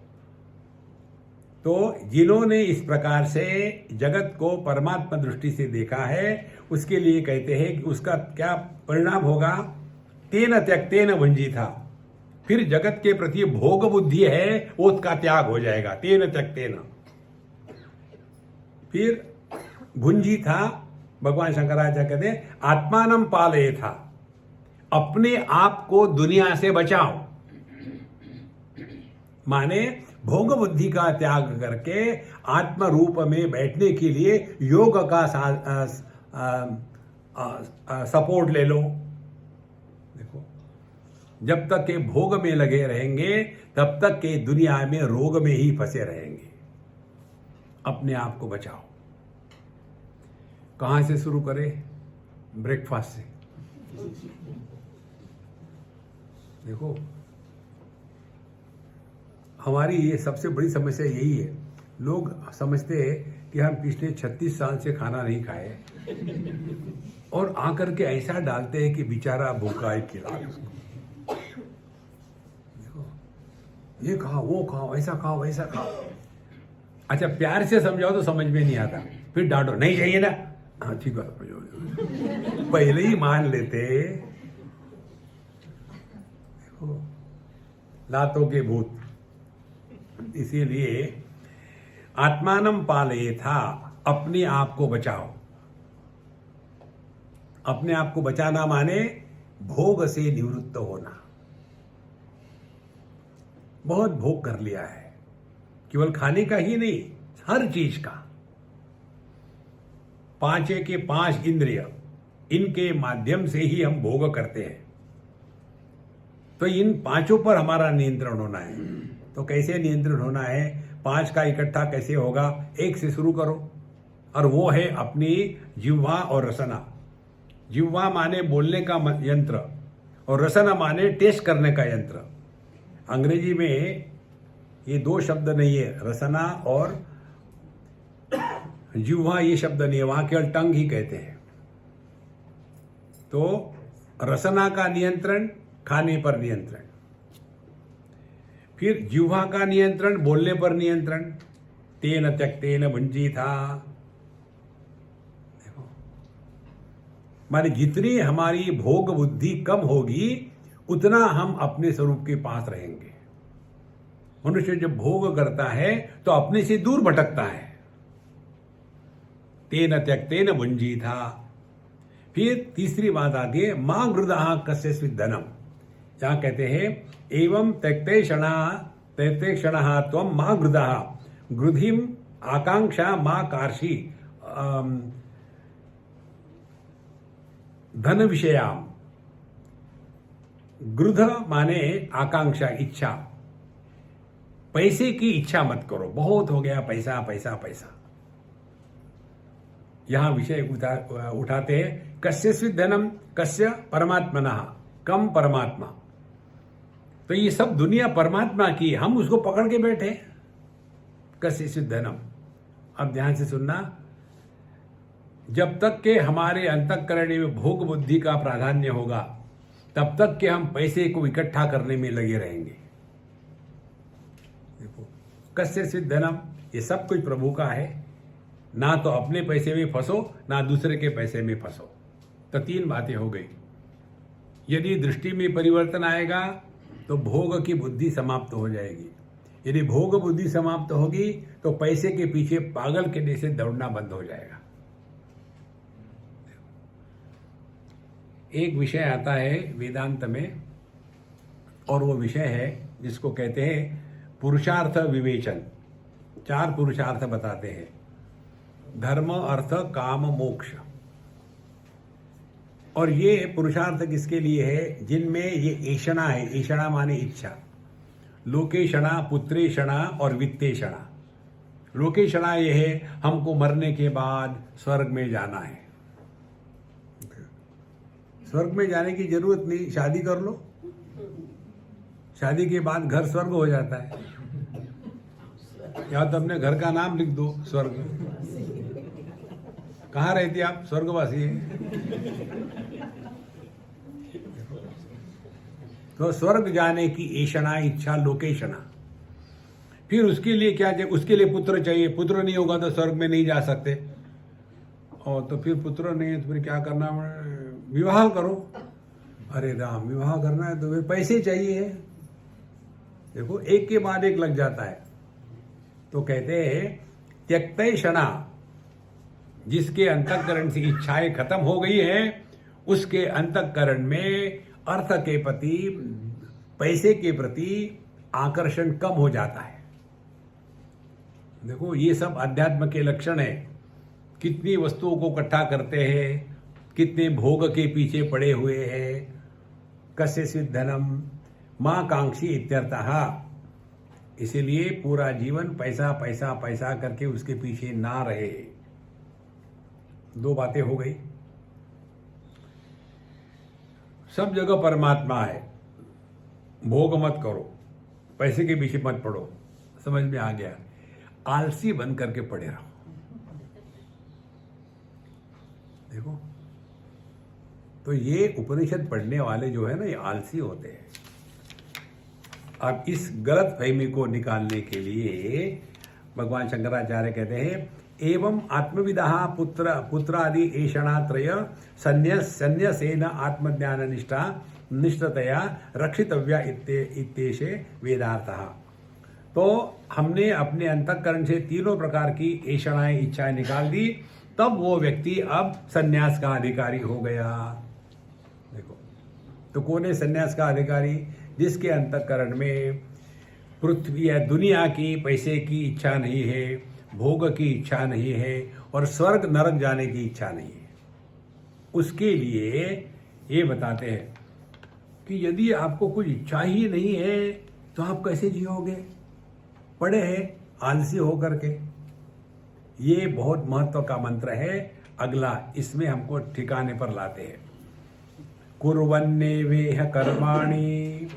Speaker 1: तो जिन्होंने इस प्रकार से जगत को परमात्मा दृष्टि से देखा है, उसके लिए कहते हैं कि उसका क्या परिणाम होगा, तेन त्यक्तेन भुंजीथा, फिर जगत के प्रति भोग बुद्धि है वो उसका त्याग हो जाएगा, तेन त्यक्तेन। फिर भुंजीथा, भगवान शंकराचार्य कहते हैं आत्मानं पालयेथा, अपने आप को दुनिया से बचाओ, माने भोग बुद्धि का त्याग करके आत्म रूप में बैठने के लिए योग का सपोर्ट ले लो। देखो जब तक के भोग में लगे रहेंगे तब तक के दुनिया में रोग में ही फंसे रहेंगे। अपने आप को बचाओ। कहां से शुरू करें? ब्रेकफास्ट से। देखो हमारी ये सबसे बड़ी समस्या यही है, लोग समझते हैं कि हम पिछले 36 साल से खाना नहीं खाए और आकर के ऐसा डालते हैं कि बेचारा भूखा है, खिलाओ उसको। देखो ये खाओ, वो खाओ, ऐसा खाओ, वैसा खाओ। अच्छा प्यार से समझाओ तो समझ में नहीं आता, फिर डांटो, नहीं चाहिए ना, हाँ ठीक है, पहले ही मान लेते। देखो लातों के भूत। इसीलिए आत्मानं पालयेथा, अपने आप को बचाओ। अपने आप को बचाना माने भोग से निवृत्त होना। बहुत भोग कर लिया है, केवल खाने का ही नहीं, हर चीज का। पांचे के 5 इंद्रिय, इनके माध्यम से ही हम भोग करते हैं। तो इन 5 पर हमारा नियंत्रण होना है। तो कैसे नियंत्रण होना है, 5 का इकट्ठा कैसे होगा? 1 से शुरू करो, और वो है अपनी जिह्वा और रसना। जिह्वा माने बोलने का यंत्र, और रसना माने टेस्ट करने का यंत्र। अंग्रेजी में ये 2 शब्द नहीं है, रसना और जिह्वा ये शब्द नहीं है, वहां केवल टंग ही कहते हैं। तो रसना का नियंत्रण, खाने पर नियंत्रण। फिर जिह्वा का नियंत्रण, बोलने पर नियंत्रण, तेन त्यक्तेन भुंजीथा। देखो माने जितनी हमारी भोग बुद्धि कम होगी उतना हम अपने स्वरूप के पास रहेंगे। मनुष्य जब भोग करता है तो अपने से दूर भटकता है। तेन त्यक्तेन भुंजीथा। फिर तीसरी बात आती है मां गृदः कस्यचित् धनम। जहां कहते हैं एवं त्यक्ते क्षणः त्वं मां गृदः गृधिम आकांक्षा मां कार्षी धन विषयाम। गृध माने आकांक्षा, इच्छा। पैसे की इच्छा मत करो, बहुत हो गया पैसा पैसा पैसा। यहां विषय उठाते हैं कस्यचित् धनम, कस्य परमात्मनः, कम परमात्मा। तो ये सब दुनिया परमात्मा की, हम उसको पकड़ के बैठे। कस्यचित् धनम। अब ध्यान से सुनना, जब तक के हमारे अंतःकरण में भोग बुद्धि का प्राधान्य होगा तब तक के हम पैसे को इकट्ठा करने में लगे रहेंगे। देखो कस्यचित् धनम, ये सब कुछ प्रभु का है। ना तो अपने पैसे में फंसो, ना दूसरे के पैसे में फंसो। तो तीन बातें हो गई। यदि दृष्टि में परिवर्तन आएगा तो भोग की बुद्धि समाप्त हो जाएगी। यदि भोग बुद्धि समाप्त होगी तो पैसे के पीछे पागल के जैसे दौड़ना बंद हो जाएगा। एक विषय आता है वेदांत में, और वो विषय है जिसको कहते हैं पुरुषार्थ विवेचन। 4 पुरुषार्थ बताते हैं, धर्म, अर्थ, काम, मोक्ष। और ये पुरुषार्थ किसके लिए है? जिनमें ये ऐषणा है। ऐषणा माने इच्छा। लोकेषणा, पुत्रेषणा और वित्तेषणा। लोकेषणा ये है हमको मरने के बाद स्वर्ग में जाना है। स्वर्ग में जाने की जरूरत नहीं, शादी कर लो, शादी के बाद घर स्वर्ग हो जाता है। या तो अपने घर का नाम लिख दो स्वर्ग। कहाँ रहती आप? स्वर्गवासी है। तो स्वर्ग जाने की ऐषणा, इच्छा, लोकेषणा। फिर उसके लिए क्या चाहिए? उसके लिए पुत्र चाहिए। पुत्र नहीं होगा तो स्वर्ग में नहीं जा सकते। और तो फिर पुत्र नहीं है तो फिर क्या करना? विवाह करो। अरे राम, विवाह करना है तो फिर पैसे चाहिए। देखो एक के बाद एक लग जाता है। तो कहते हैं त्यक्ते क्षणा, जिसके अंतःकरण से इच्छाएं खत्म हो गई है, उसके अंतःकरण में अर्थ के प्रति, पैसे के प्रति आकर्षण कम हो जाता है। देखो ये सब अध्यात्म के लक्षण है। कितनी वस्तुओं को इकट्ठा करते हैं, कितने भोग के पीछे पड़े हुए हैं। कस्यचित् धनम मां कांक्षी इत्यर्थः। इसीलिए पूरा जीवन पैसा पैसा पैसा करके उसके पीछे ना रहे। 2 बातें हो गई। सब जगह परमात्मा है, भोग मत करो, पैसे के पीछे मत पड़ो। समझ में आ गया? आलसी बन करके पड़े रहो। देखो तो ये उपनिषद पढ़ने वाले जो है ना, ये आलसी होते हैं। अब इस गलत फहमी को निकालने के लिए भगवान शंकराचार्य कहते हैं एवं आत्मविदः पुत्रादि ऐषणात्रय संन्यासेन आत्मज्ञान निष्ठतया रक्षितव्या इत्येषे वेदार्थः। तो हमने अपने अंतःकरण से तीनों प्रकार की ऐषणाएं, इच्छाएं निकाल दी, तब वो व्यक्ति अब सन्यास का अधिकारी हो गया। देखो तो कौन है सन्यास का अधिकारी? जिसके अंतःकरण में पृथ्वी या दुनिया की, पैसे की इच्छा नहीं है, भोग की इच्छा नहीं है और स्वर्ग नरक जाने की इच्छा नहीं है। उसके लिए ये बताते हैं कि यदि आपको कुछ इच्छा ही नहीं है तो आप कैसे जियोगे? पड़े हैं आलसी होकर के। ये बहुत महत्व का मंत्र है। अगला इसमें हमको ठिकाने पर लाते हैं। कुर्वन्नेवेह कर्माणि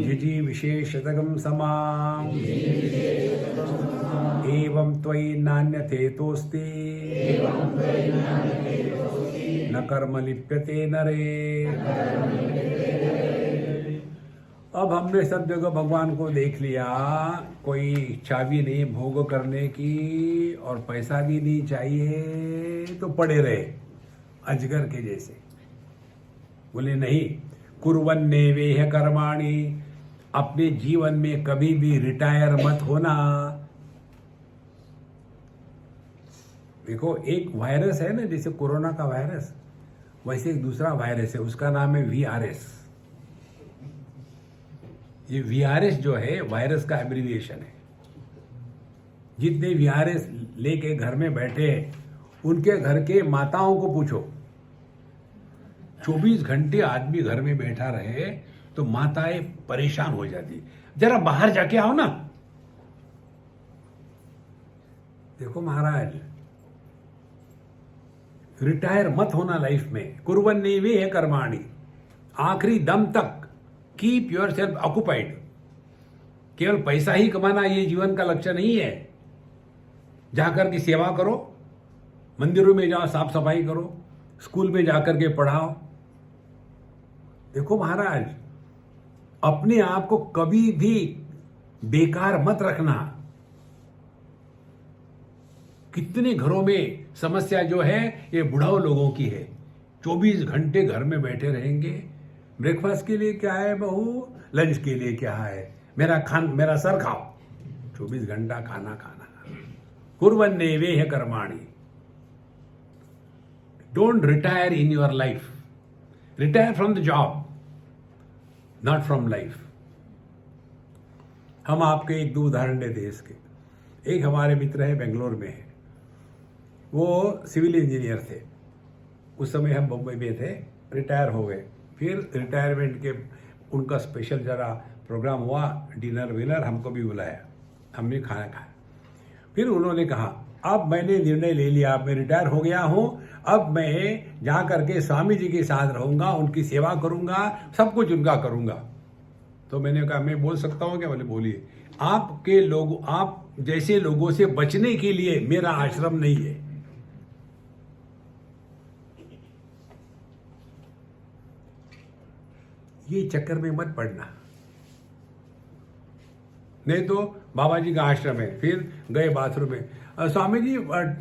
Speaker 1: जिजी विशेषतगं समाम् एवं त्वयि नान्यथेतोस्ति न कर्म लिप्यते नरे। अब हमने सब जगह भगवान को देख लिया, कोई इच्छा भी नहीं भोग करने की और पैसा भी नहीं चाहिए, तो पड़े रहे अजगर के जैसे। बोले नहीं, कुर्वन्ने वेह कर्माणि, अपने जीवन में कभी भी रिटायर मत होना। देखो, एक वायरस है ना, जैसे कोरोना का वायरस, वैसे एक दूसरा वायरस है, उसका नाम है वीआरएस। ये वीआरएस जो है वायरस का एब्रिविएशन है। जितने वीआरएस लेके घर में बैठे हैं, उनके घर के माताओं को पूछो, 24 घंटे आदमी घर में बैठा रहे तो माताएं परेशान हो जाती। जरा बाहर जाके आओ ना। देखो महाराज, रिटायर मत होना लाइफ में। कुर्वन्ने वेह कर्माणि, आखिरी दम तक कीप योर सेल्फ ऑक्युपाइड। केवल पैसा ही कमाना ये जीवन का लक्ष्य नहीं है। जाकर की सेवा करो, मंदिरों में जाओ, साफ सफाई करो, स्कूल में जाकर के पढ़ाओ। देखो महाराज, अपने आप को कभी भी बेकार मत रखना। कितने घरों में समस्या जो है ये बुढ़ाओ लोगों की है। 24 घंटे घर में बैठे रहेंगे। ब्रेकफास्ट के लिए क्या है बहू, लंच के लिए क्या है, मेरा सर खाओ। 24 घंटा खाना खाना। कुर्वन्ने वेह कर्माणि, don't retire in your life. Retire from the job, not from life. हम आपके एक दो उदाहरण देते हैं इसके। एक हमारे मित्र है, बेंगलोर में है, वो सिविल इंजीनियर थे। उस समय हम बम्बई में थे, रिटायर हो गए। फिर रिटायरमेंट के उनका स्पेशल जरा प्रोग्राम हुआ, डिनर विनर, हमको भी बुलाया, हमने खाना खाया। फिर उन्होंने कहा, अब मैंने निर्णय ले लिया, अब मैं रिटायर हो गया हूं, अब मैं जा करके स्वामी जी के साथ रहूंगा, उनकी सेवा करूंगा, सब कुछ उनका करूंगा। तो मैंने कहा, मैं बोल सकता हूं क्या? बोले बोलिए। आपके लोग, आप जैसे लोगों से बचने के लिए मेरा आश्रम नहीं है। ये चक्कर में मत पड़ना। नहीं तो बाबा जी का आश्रम है, फिर गए बाथरूम में, स्वामी जी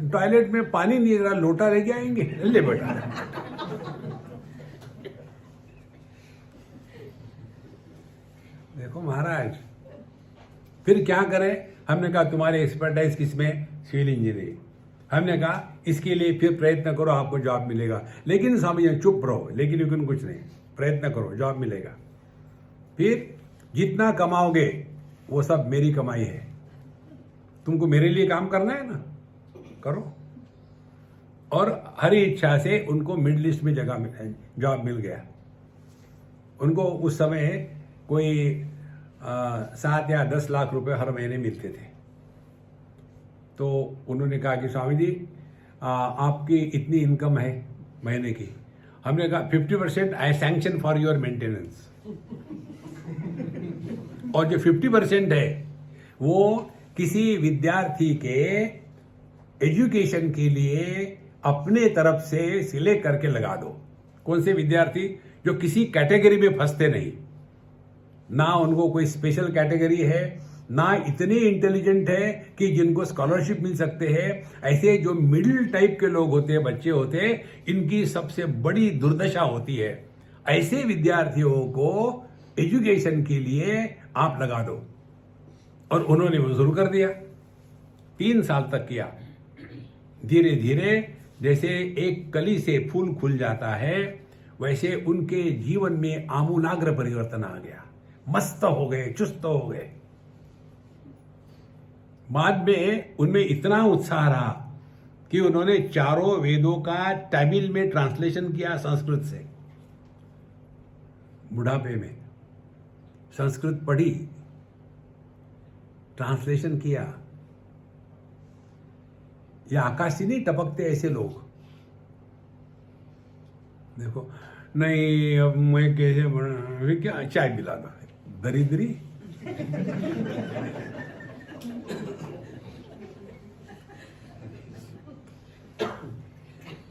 Speaker 1: टॉयलेट में पानी नहीं रहा, लोटा लेके आएंगे, ले बेटा। देखो महाराज, फिर क्या करें? हमने कहा तुम्हारे एक्सपर्टाइज किसमें? Civil engineering. हमने कहा इसके लिए फिर प्रयत्न करो, आपको जॉब मिलेगा। लेकिन स्वामी जी चुप रहो, लेकिन कुछ नहीं, प्रयत्न करो, जॉब मिलेगा। फिर जितना कमाओगे वो सब मेरी कमाई है, तुमको मेरे लिए काम करना है ना, करो। और हरी इच्छा से उनको मिडिल ईस्ट में जॉब मिल गया। उनको उस समय कोई 7 या 10 लाख रुपए हर महीने मिलते थे। तो उन्होंने कहा कि स्वामी जी आपकी इतनी इनकम है महीने की। हमने कहा 50% आई सैंक्शन फॉर योर मेंटेनेंस, और जो 50% है वो किसी विद्यार्थी के एजुकेशन के लिए अपने तरफ से सिलेक्ट करके लगा दो। कौन से विद्यार्थी? जो किसी कैटेगरी में फंसते नहीं, ना उनको कोई स्पेशल कैटेगरी है, ना इतने इंटेलिजेंट है कि जिनको स्कॉलरशिप मिल सकते हैं। ऐसे जो मिडिल टाइप के लोग होते हैं, बच्चे होते हैं, इनकी सबसे बड़ी दुर्दशा होती है। ऐसे विद्यार्थियों को एजुकेशन के लिए आप लगा दो। और उन्होंने वो शुरू कर दिया, 3 साल तक किया। धीरे धीरे जैसे एक कली से फूल खुल जाता है, वैसे उनके जीवन में आमूलाग्र परिवर्तन आ गया। मस्त हो गए, चुस्त हो गए। बाद में उनमें इतना उत्साह रहा कि उन्होंने 4 वेदों का तमिल में ट्रांसलेशन किया संस्कृत से। बुढ़ापे में संस्कृत पढ़ी, ट्रांसलेशन किया। ये आकाश से नहीं टपकते ऐसे लोग। देखो, नहीं अब मैं कैसे क्या, चाय पिला दो, दरिद्री।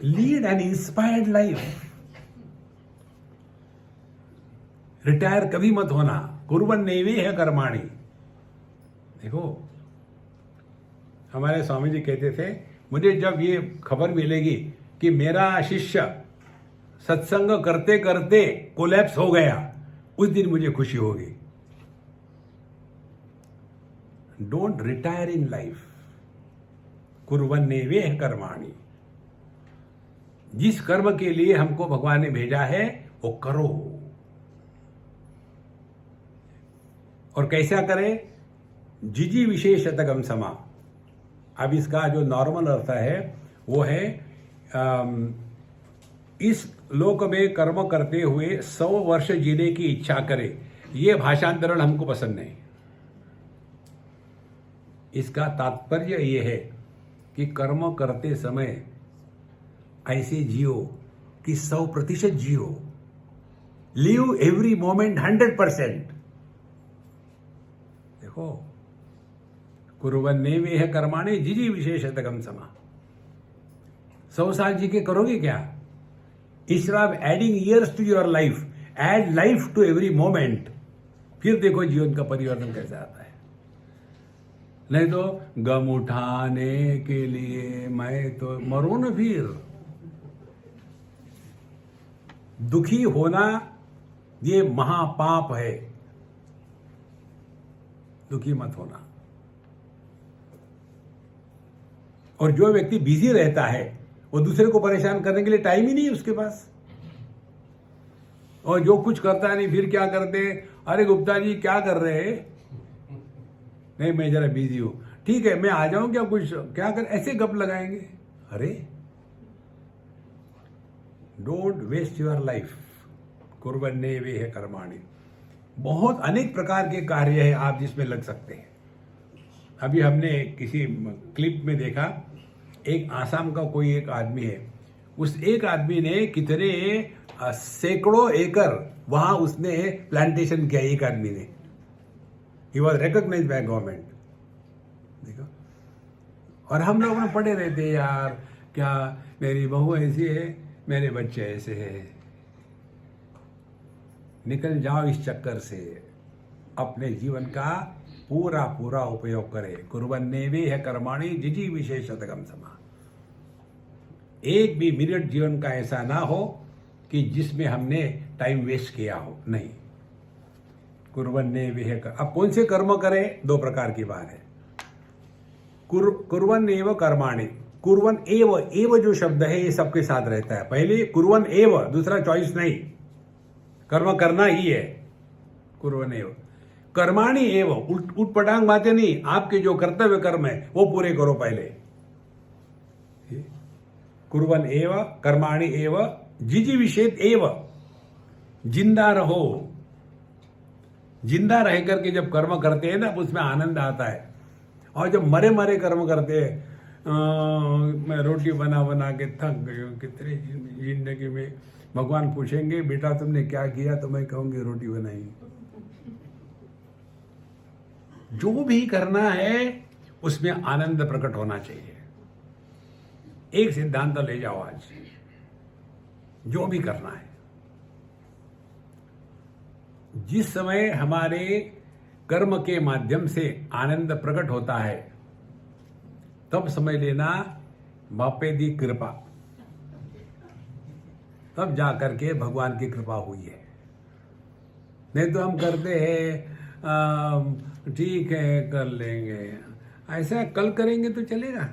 Speaker 1: Lead an inspired life. Retire कभी मत होना। कुर्वन्नेवेह कर्माणि। देखो, हमारे स्वामी जी कहते थे, मुझे जब ये खबर मिलेगी कि मेरा शिष्य सत्संग करते करते कोलैप्स हो गया, उस दिन मुझे खुशी होगी। डोंट रिटायर इन लाइफ, कुर्वन्नेवेह कर्माणि। जिस कर्म के लिए हमको भगवान ने भेजा है वो करो। और कैसा करें? जिजी विशेषतगम समा। अब इसका जो नॉर्मल अर्थ है वो है इस लोक में कर्म करते हुए 100 वर्ष जीने की इच्छा करे। ये भाषांतरण हमको पसंद नहीं। इसका तात्पर्य ये है कि कर्म करते समय ऐसे जियो कि 100% जियो। Live every moment 100%। देखो, कुर्वन्नेवेह कर्माणि जिजी विशेषतगम समा। 100 साल जी के करोगे क्या? Instead of adding years to your life, add life to every moment. फिर देखो जीवन का परिवर्तन कैसे आता है। नहीं तो गम उठाने के लिए मैं तो मरो न। फिर दुखी होना ये महापाप है। दुखी मत होना। और जो व्यक्ति बिजी रहता है वो दूसरे को परेशान करने के लिए टाइम ही नहीं है उसके पास। और जो कुछ करता नहीं, फिर क्या करते? अरे गुप्ता जी क्या कर रहे हैं? नहीं, मैं जरा बिजी हूं। ठीक है, मैं आ जाऊं क्या? कुछ क्या कर, ऐसे गप लगाएंगे। अरे डोंट वेस्ट योर लाइफ, कुर्वन्नेवेह कर्माणि। बहुत अनेक प्रकार के कार्य है आप जिसमें लग सकते हैं। अभी हमने किसी क्लिप में देखा, एक आसाम का कोई एक आदमी है, उस एक आदमी ने कितने सैकड़ों एकड़ वहां उसने प्लांटेशन किया। एक आदमी ने, he was recognised by government. देखो, और हम लोग में पड़े रहते यार, क्या मेरी बहू ऐसी है, मेरे बच्चे ऐसे हैं। निकल जाओ इस चक्कर से। अपने जीवन का पूरा पूरा उपयोग करें। कुर्वन्नेवेह कर्माणि जिजी विशेषतगम समा। एक भी मिनट जीवन का ऐसा ना हो कि जिसमें हमने टाइम वेस्ट किया हो। नहीं, कुर्वन्नेवेह। अब कौन से कर्म करें? 2 प्रकार की बात है। कुर्वन्नेव कर्माणि। कुर्वन एव, एव जो शब्द है ये सबके साथ रहता है। पहले कुर्वन एव, दूसरा चॉइस नहीं, कर्म करना ही है। कुर्वन एव कर्माणि एव, उठ पटांग बातें नहीं। आपके जो कर्तव्य कर्म है वो पूरे करो पहले। कुर्वन एव कर्माणि एव जिजी विषेत एव। जिंदा रहो। जिंदा रह करके जब कर्म करते हैं ना, उसमें आनंद आता है। और जब मरे मरे कर्म करते हैं, मैं रोटी बना बना के थक गई हूँ कितनी जिंदगी में, भगवान पूछेंगे बेटा तुमने क्या किया, तो मैं कहूंगी रोटी बनाई। जो भी करना है उसमें आनंद प्रकट होना चाहिए। एक सिद्धांत ले जाओ आज, जो भी करना है, जिस समय हमारे कर्म के माध्यम से आनंद प्रकट होता है, तब समझ लेना बापे दी कृपा, तब जाकर के भगवान की कृपा हुई है। नहीं तो हम करते हैं ठीक है कर लेंगे, ऐसा कल करेंगे तो चलेगा।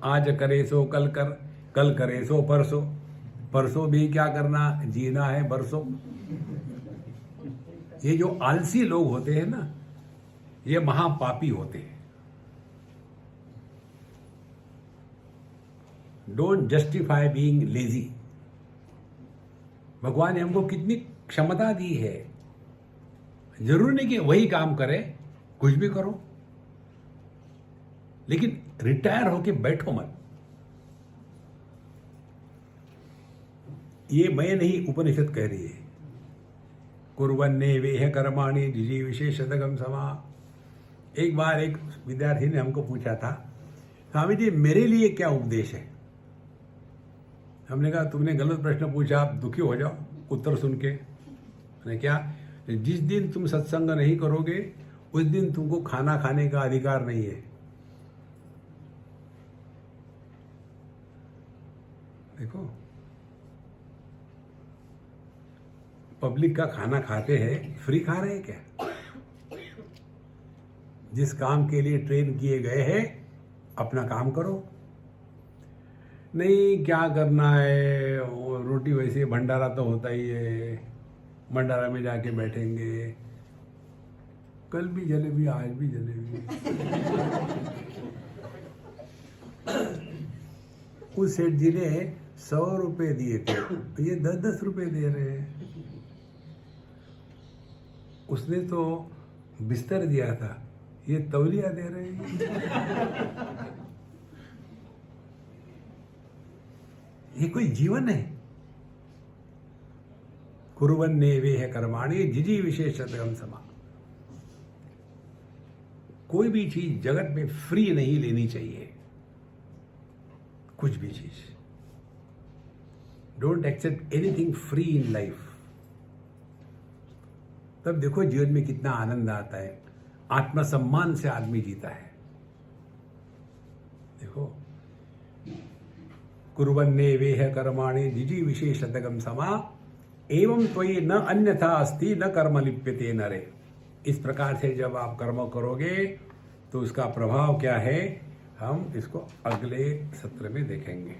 Speaker 1: आज करे सो कल कर, कल करे सो परसों, परसों भी क्या करना, जीना है बरसों। ये जो आलसी लोग होते हैं ना, ये महापापी होते हैं। Don't justify being lazy. भगवान ने हमको कितनी क्षमता दी है। जरूर नहीं कि वही काम करे, कुछ भी करो, लेकिन रिटायर होके बैठो मत। ये मैं नहीं, उपनिषद कह रही है। कुर्वन्नेवेह कर्माणि जिजी विशेषतगम समा। एक बार एक विद्यार्थी ने हमको पूछा था, स्वामी जी मेरे लिए क्या उपदेश है? हमने कहा तुमने गलत प्रश्न पूछा, आप दुखी हो जाओ उत्तर सुन के। मैंने क्या, जिस दिन तुम सत्संग नहीं करोगे उस दिन तुमको खाना खाने का अधिकार नहीं है। देखो, पब्लिक का खाना खाते हैं, फ्री खा रहे हैं क्या? जिस काम के लिए ट्रेन किए गए हैं अपना काम करो। नहीं, क्या करना है, रोटी वैसे भंडारा तो होता ही है, भंडारा में जाके बैठेंगे, कल भी जलेबी आज भी जलेबी। उस सेठ जी ने 100 रुपए दिए थे, ये 10-10 रुपए दे रहे हैं। उसने तो बिस्तर दिया था, ये तौलिया दे रहे हैं। ये कोई जीवन है? कुर्वन्ने वेह कर्माणि जिजी विशेषतगम समा। कोई भी चीज जगत में फ्री नहीं लेनी चाहिए, कुछ भी चीज। Don't accept anything free in life. तब देखो जीवन में कितना आनंद आता है, आत्मसम्मान से आदमी जीता है। देखो, कुर्वन्ने वेह कर्माणि जिजी विशेषतगम समा एवं त्वयि न अन्यथा अस्ति न कर्म लिप्यते नरे। इस प्रकार से जब आप कर्म करोगे तो उसका प्रभाव क्या है, हम इसको अगले सत्र में देखेंगे।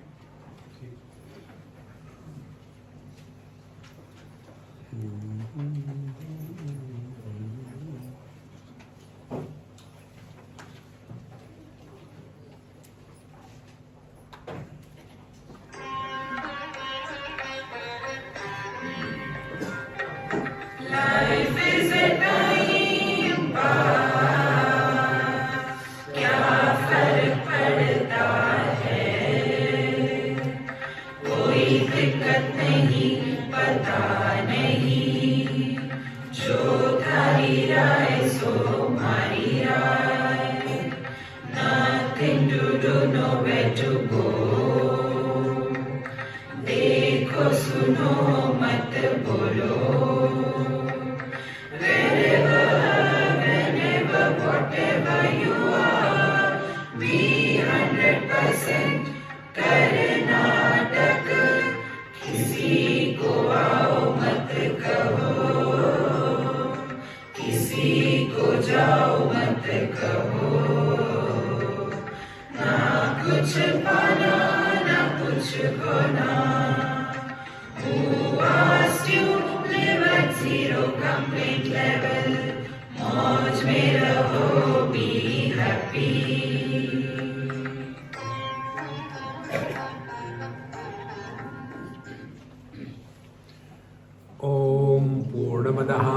Speaker 1: ओम पूर्णमदः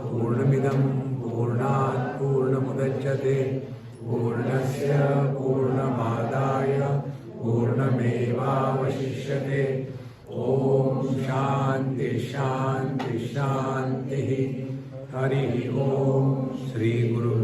Speaker 1: पूर्णमिदं पूर्णात् पूर्णमुदच्यते पूर्णस्य पूर्णमादाय पूर्णमेवावशिष्यते। ओम शांति शांति शांति। हरि ओम। श्री गुरु